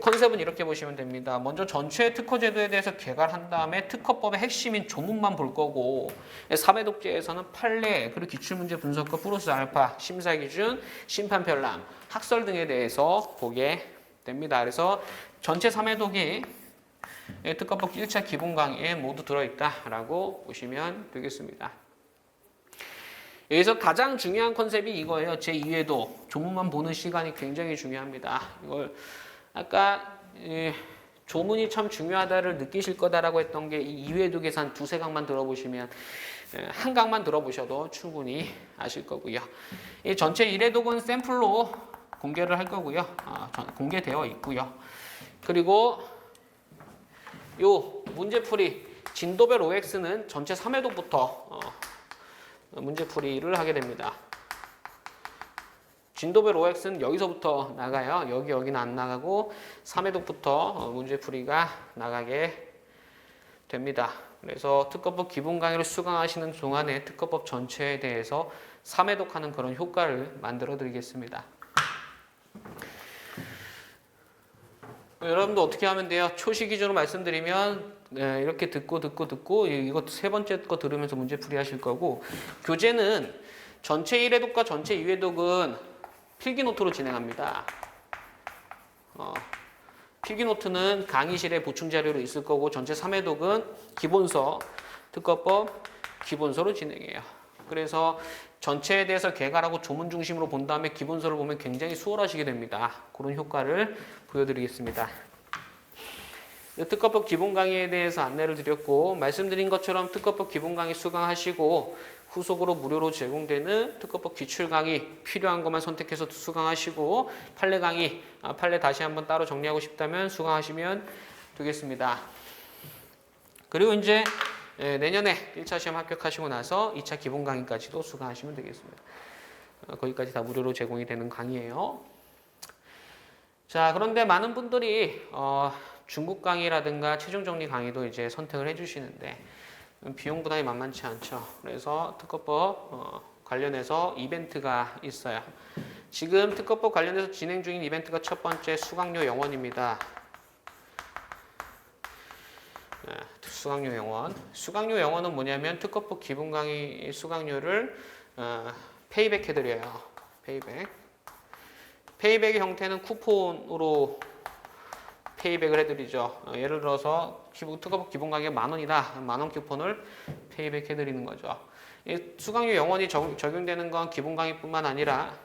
컨셉은 이렇게 보시면 됩니다. 먼저 전체 특허 제도에 대해서 개괄한 다음에 특허법의 핵심인 조문만 볼 거고, 3회 독재에서는 판례, 그리고 기출 문제 분석과 플러스 알파, 심사 기준, 심판 편람, 학설 등에 대해서 보게 됩니다. 그래서 전체 3회 독이 특허법 1차 기본 강의에 모두 들어있다라고 보시면 되겠습니다. 여기서 가장 중요한 컨셉이 이거예요. 제2회 독. 조문만 보는 시간이 굉장히 중요합니다. 이걸 아까 조문이 참 중요하다를 느끼실 거다라고 했던 게 이 2회 독에서 한 2~3강만 들어보시면, 한 강만 들어보셔도 충분히 아실 거고요. 이 전체 1회 독은 샘플로 공개를 할 거고요. 공개되어 있고요. 그리고 요 문제풀이 진도별 OX는 전체 3회 독부터 문제풀이를 하게 됩니다. 진도별 OX는 여기서부터 나가요. 여기는 안 나가고 3회 독부터 문제풀이가 나가게 됩니다. 그래서 특허법 기본 강의를 수강하시는 동안에 특허법 전체에 대해서 3회 독하는 그런 효과를 만들어 드리겠습니다. 여러분도 어떻게 하면 돼요? 초시 기준으로 말씀드리면 이렇게 듣고 이거 세 번째 거 들으면서 문제 풀이하실 거고 교재는 전체 1회독과 전체 2회독은 필기노트로 진행합니다. 필기노트는 강의실에 보충 자료로 있을 거고 전체 3회독은 기본서, 특허법, 기본서로 진행해요. 그래서 전체에 대해서 개괄하고 조문 중심으로 본 다음에 기본서를 보면 굉장히 수월하시게 됩니다. 그런 효과를 보여드리겠습니다. 특허법 기본 강의에 대해서 안내를 드렸고 말씀드린 것처럼 특허법 기본 강의 수강하시고 후속으로 무료로 제공되는 특허법 기출 강의 필요한 것만 선택해서 수강하시고 판례 강의, 판례 다시 한번 따로 정리하고 싶다면 수강하시면 되겠습니다. 그리고 이제 내년에 1차 시험 합격하시고 나서 2차 기본 강의까지도 수강하시면 되겠습니다. 거기까지 다 무료로 제공이 되는 강의예요. 자, 그런데 많은 분들이 중국 강의라든가 최종 정리 강의도 이제 선택을 해주시는데 비용 부담이 만만치 않죠. 그래서 특허법 관련해서 이벤트가 있어요. 지금 특허법 관련해서 진행 중인 이벤트가 첫 번째 수강료 영원입니다. 수강료 영원. 수강료 영원은 뭐냐면 특허법 기본 강의 수강료를 페이백 해드려요. 페이백. 페이백의 형태는 쿠폰으로 페이백을 해드리죠. 예를 들어서 특허법 기본 가격 10,000원이다. 10,000원 쿠폰을 페이백 해드리는 거죠. 이 수강료 영원이 적용되는 건 기본 강의뿐만 아니라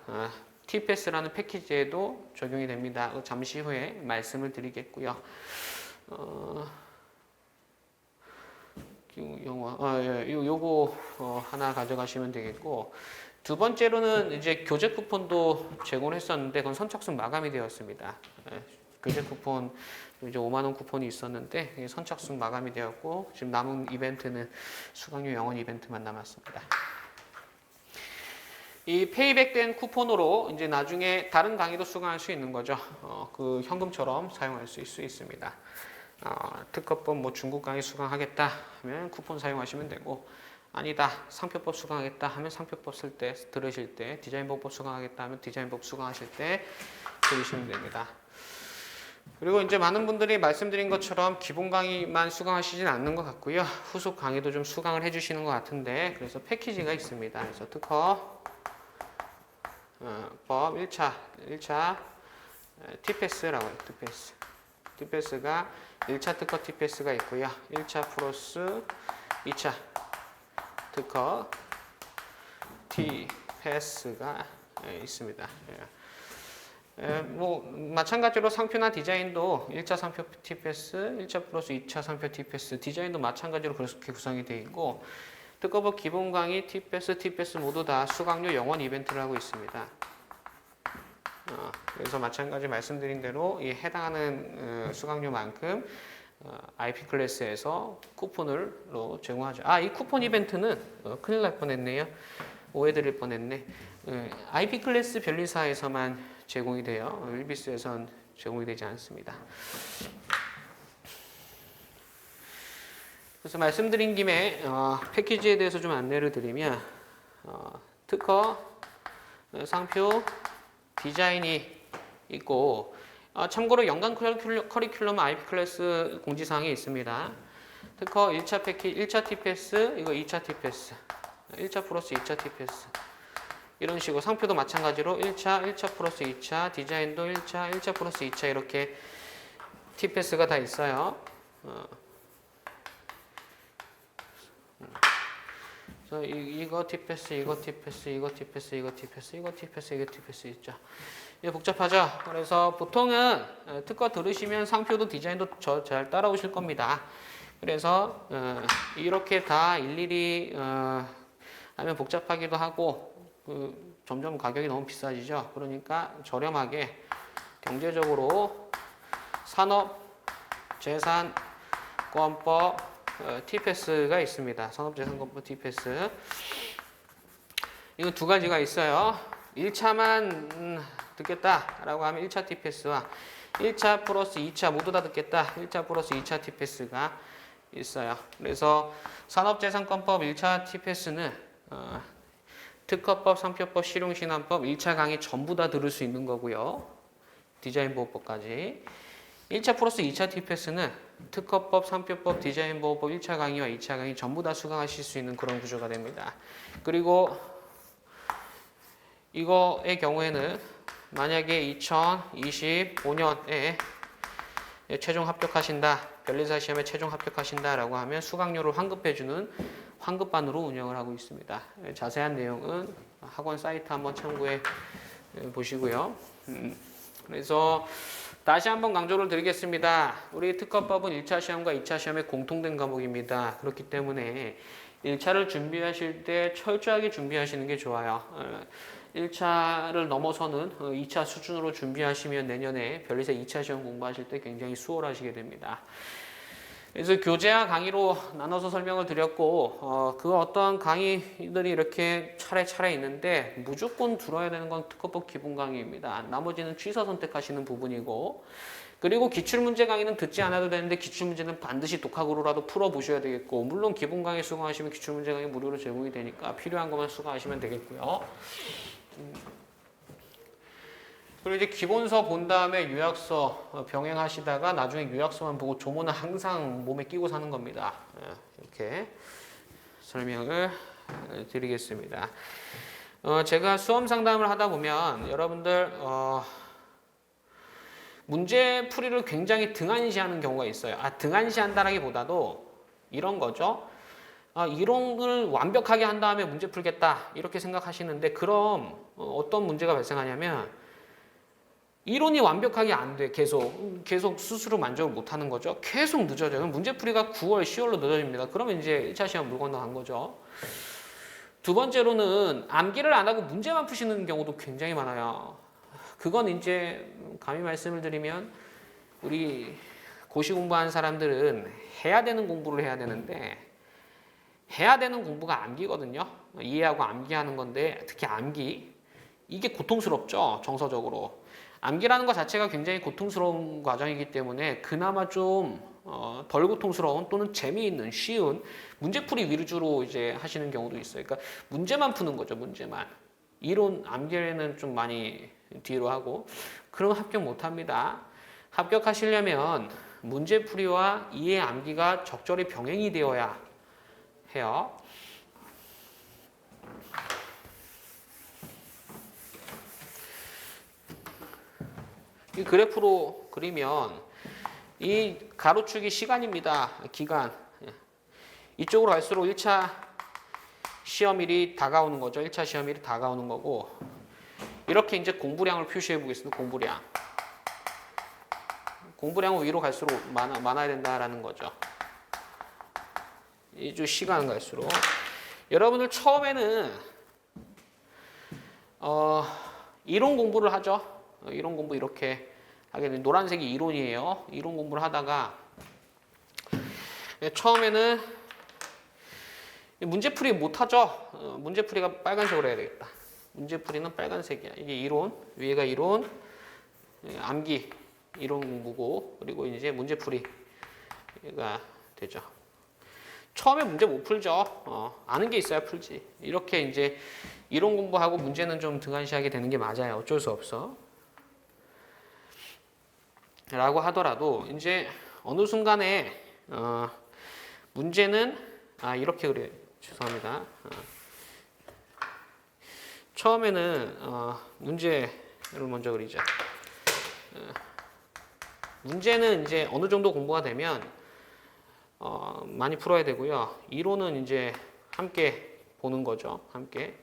T패스라는 패키지에도 적용이 됩니다. 잠시 후에 말씀을 드리겠고요. 요거 하나 가져가시면 되겠고 두 번째로는 이제 교재 쿠폰도 제공을 했었는데 그건 선착순 마감이 되었습니다. 교재 쿠폰 이제 50,000원 쿠폰이 있었는데 선착순 마감이 되었고 지금 남은 이벤트는 수강료 영원 이벤트만 남았습니다. 이 페이백된 쿠폰으로 이제 나중에 다른 강의도 수강할 수 있는 거죠. 그 현금처럼 사용할 수 있습니다. 특허법 뭐 중국 강의 수강하겠다 하면 쿠폰 사용하시면 되고 아니다 상표법 수강하겠다 하면 상표법 쓸 때 들으실 때 디자인법법 수강하겠다 하면 디자인법 수강하실 때 들으시면 됩니다. 그리고 이제 많은 분들이 말씀드린 것처럼 기본 강의만 수강하시진 않는 것 같고요. 후속 강의도 좀 수강을 해주시는 것 같은데 그래서 패키지가 있습니다. 그래서 특허법 1차 T패스라고 해요. T패스. T패스가 1차 특허 T패스가 있고요. 1차 플러스 2차 특허 T패스가 있습니다. 뭐 마찬가지로 상표나 디자인도 1차 상표 T패스, 1차 플러스 2차 상표 T패스, 디자인도 마찬가지로 그렇게 구성이 되어 있고 특허법 기본 강의 T패스 모두 다 수강료 영원 이벤트를 하고 있습니다. 그래서 마찬가지 말씀드린 대로 이 해당하는 수강료만큼 IP 클래스에서 쿠폰으로 제공하죠. 이 쿠폰 이벤트는 큰일 날 뻔했네요. 오해드릴 뻔했네. IP 클래스 변리사에서만 제공이 돼요. 일비스에선 제공이 되지 않습니다. 그래서 말씀드린 김에 패키지에 대해서 좀 안내를 드리면 특허, 상표, 디자인이 있고 참고로 연간 커리큘럼 IP 클래스 공지사항이 있습니다. 특허 1차 패키지, 1차 T패스, 이거 2차 T패스, 1차 플러스 2차 T패스 이런 식으로 상표도 마찬가지로 1차 플러스 2차, 디자인도 1차 플러스 2차 이렇게 T패스가 다 있어요. 그래서 이거 T패스, 이거 T패스, 이거 T패스, 이거 T패스, 이거 T패스, 이거 T패스 있죠. 이게 복잡하죠. 그래서 보통은 특허 들으시면 상표도 디자인도 잘 따라오실 겁니다. 그래서 이렇게 다 일일이 하면 복잡하기도 하고 점점 가격이 너무 비싸지죠. 그러니까 저렴하게 경제적으로 산업, 재산, 권법, T패스가 있습니다. 산업재산권법 T패스. 이거 두 가지가 있어요. 1차만 듣겠다라고 하면 1차 T패스와 1차 플러스 2차 모두 다 듣겠다. 1차 플러스 2차 T패스가 있어요. 그래서 산업재산권법 1차 T패스는 특허법, 상표법, 실용신안법 1차 강의 전부 다 들을 수 있는 거고요. 디자인보호법까지. 1차 플러스 2차 TPS는 특허법, 상표법, 디자인보호법 1차 강의와 2차 강의 전부 다 수강하실 수 있는 그런 구조가 됩니다. 그리고 이거의 경우에는 만약에 2025년에 최종 합격하신다, 변리사 시험에 최종 합격하신다라고 하면 수강료를 환급해주는 환급반으로 운영을 하고 있습니다. 자세한 내용은 학원 사이트 한번 참고해 보시고요. 그래서 다시 한번 강조를 드리겠습니다. 우리 특허법은 1차 시험과 2차 시험의 공통된 과목입니다. 그렇기 때문에 1차를 준비하실 때 철저하게 준비하시는 게 좋아요. 1차를 넘어서는 2차 수준으로 준비하시면 내년에 변리사 2차 시험 공부하실 때 굉장히 수월하시게 됩니다. 그래서 교재와 강의로 나눠서 설명을 드렸고 그 어떤 강의들이 이렇게 차례차례 있는데 무조건 들어야 되는 건 특허법 기본 강의입니다. 나머지는 취사 선택하시는 부분이고, 그리고 기출문제 강의는 듣지 않아도 되는데 기출문제는 반드시 독학으로라도 풀어보셔야 되겠고, 물론 기본 강의 수강하시면 기출문제 강의 무료로 제공이 되니까 필요한 것만 수강하시면 되겠고요. 그리고 이제 기본서 본 다음에 요약서 병행하시다가 나중에 요약서만 보고 조문은 항상 몸에 끼고 사는 겁니다. 이렇게 설명을 드리겠습니다. 제가 수험 상담을 하다 보면 여러분들 문제 풀이를 굉장히 등한시하는 경우가 있어요. 등한시한다라기보다도 이런 거죠. 이론을 완벽하게 한 다음에 문제 풀겠다 이렇게 생각하시는데, 그럼 어떤 문제가 발생하냐면 이론이 완벽하게 안 돼. 계속 스스로 만족을 못 하는 거죠. 계속 늦어져요. 문제풀이가 9월, 10월로 늦어집니다. 그러면 이제 1차 시험 물 건너간 거죠. 두 번째로는 암기를 안 하고 문제만 푸시는 경우도 굉장히 많아요. 그건 이제 감히 말씀을 드리면 우리 고시 공부하는 사람들은 해야 되는 공부를 해야 되는데, 해야 되는 공부가 암기거든요. 이해하고 암기하는 건데, 특히 암기. 이게 고통스럽죠, 정서적으로. 암기라는 것 자체가 굉장히 고통스러운 과정이기 때문에 그나마 좀 덜 고통스러운 또는 재미있는 쉬운 문제풀이 위주로 이제 하시는 경우도 있어요. 그러니까 문제만 푸는 거죠, 문제만. 이론 암기는 좀 많이 뒤로 하고, 그럼 합격 못 합니다. 합격하시려면 문제풀이와 이해 암기가 적절히 병행이 되어야 해요. 이 그래프로 그리면 이 가로축이 시간입니다. 기간. 이쪽으로 갈수록 1차 시험일이 다가오는 거죠. 1차 시험일이 다가오는 거고, 이렇게 이제 공부량을 표시해 보겠습니다. 공부량은 위로 갈수록 많아야 된다라는 거죠. 이쪽 시간 갈수록. 여러분들 처음에는 이론 공부를 하죠. 이론 공부 이렇게 하게 되면 노란색이 이론이에요. 이론 공부를 하다가 처음에는 문제풀이 못하죠. 문제풀이가 빨간색으로 해야 되겠다. 문제풀이는 빨간색이야. 이게 이론, 위에가 이론, 암기, 이론 공부고, 그리고 이제 문제풀이가 되죠. 처음에 문제 못 풀죠. 아는 게 있어야 풀지. 이렇게 이제 이론 공부하고 문제는 좀 등한시하게 되는 게 맞아요. 어쩔 수 없어. 라고 하더라도 이제 어느 순간에 문제는 이렇게 그래요. 죄송합니다. 처음에는 문제를 먼저 그리자. 문제는 이제 어느 정도 공부가 되면 많이 풀어야 되고요. 이론은 이제 함께 보는 거죠. 함께.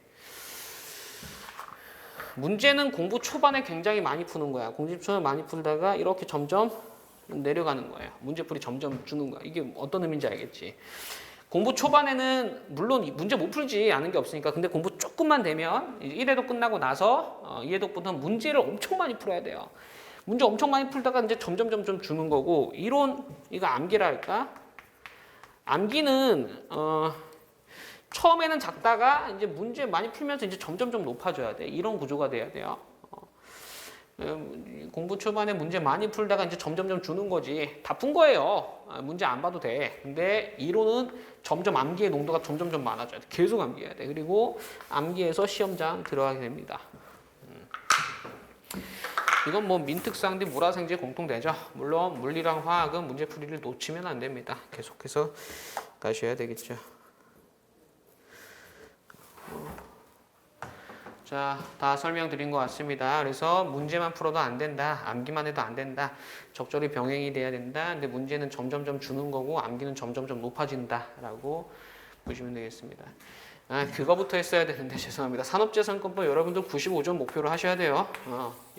문제는 공부 초반에 굉장히 많이 푸는 거야. 공부 초반에 많이 풀다가 이렇게 점점 내려가는 거예요. 문제풀이 점점 주는 거야. 이게 어떤 의미인지 알겠지? 공부 초반에는 물론 문제 못 풀지 않은 게 없으니까, 근데 공부 조금만 되면 1회도 끝나고 나서 2회도부터 문제를 엄청 많이 풀어야 돼요. 문제 엄청 많이 풀다가 이제 점점 주는 거고, 이론 이거 암기랄까? 암기는 처음에는 작다가 이제 문제 많이 풀면서 이제 점점 높아져야 돼. 이런 구조가 돼야 돼요. 공부 초반에 문제 많이 풀다가 이제 점점 주는 거지. 다 푼 거예요. 문제 안 봐도 돼. 근데 이론은 점점 암기의 농도가 점점 많아져야 돼. 계속 암기해야 돼. 그리고 암기해서 시험장 들어가게 됩니다. 이건 뭐 민특상디 물화생지 공통되죠. 물론 물리랑 화학은 문제풀이를 놓치면 안 됩니다. 계속해서 가셔야 되겠죠. 자, 다 설명드린 것 같습니다. 그래서 문제만 풀어도 안 된다. 암기만 해도 안 된다. 적절히 병행이 돼야 된다. 근데 문제는 점점점 주는 거고 암기는 점점점 높아진다라고 보시면 되겠습니다. 그거부터 했어야 되는데 죄송합니다. 산업재산권법 여러분들 95점 목표로 하셔야 돼요.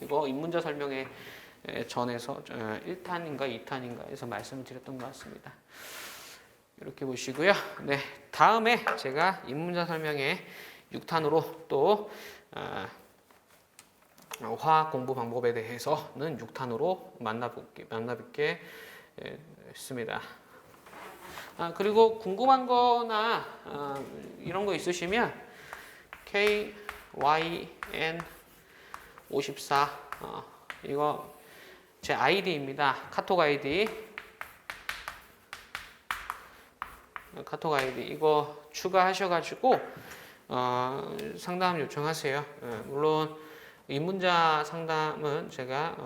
이거 입문자 설명회 전에서 1탄인가 2탄인가에서 말씀을 드렸던 것 같습니다. 이렇게 보시고요. 네, 다음에 제가 입문자 설명회 6탄으로 또 화학 공부 방법에 대해서는 6탄으로 만나뵙게 했습니다. 그리고 궁금한 거나 이런 거 있으시면 KYN54 이거 제 아이디입니다. 카톡 아이디 이거 추가하셔가지고 상담 요청하세요. 물론 입문자 상담은 제가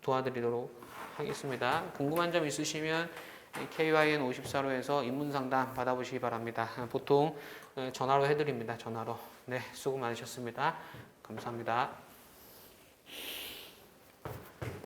도와드리도록 하겠습니다. 궁금한 점 있으시면 KYN54로 해서 입문 상담 받아보시기 바랍니다. 보통 전화로 해드립니다. 전화로. 네, 수고 많으셨습니다. 감사합니다.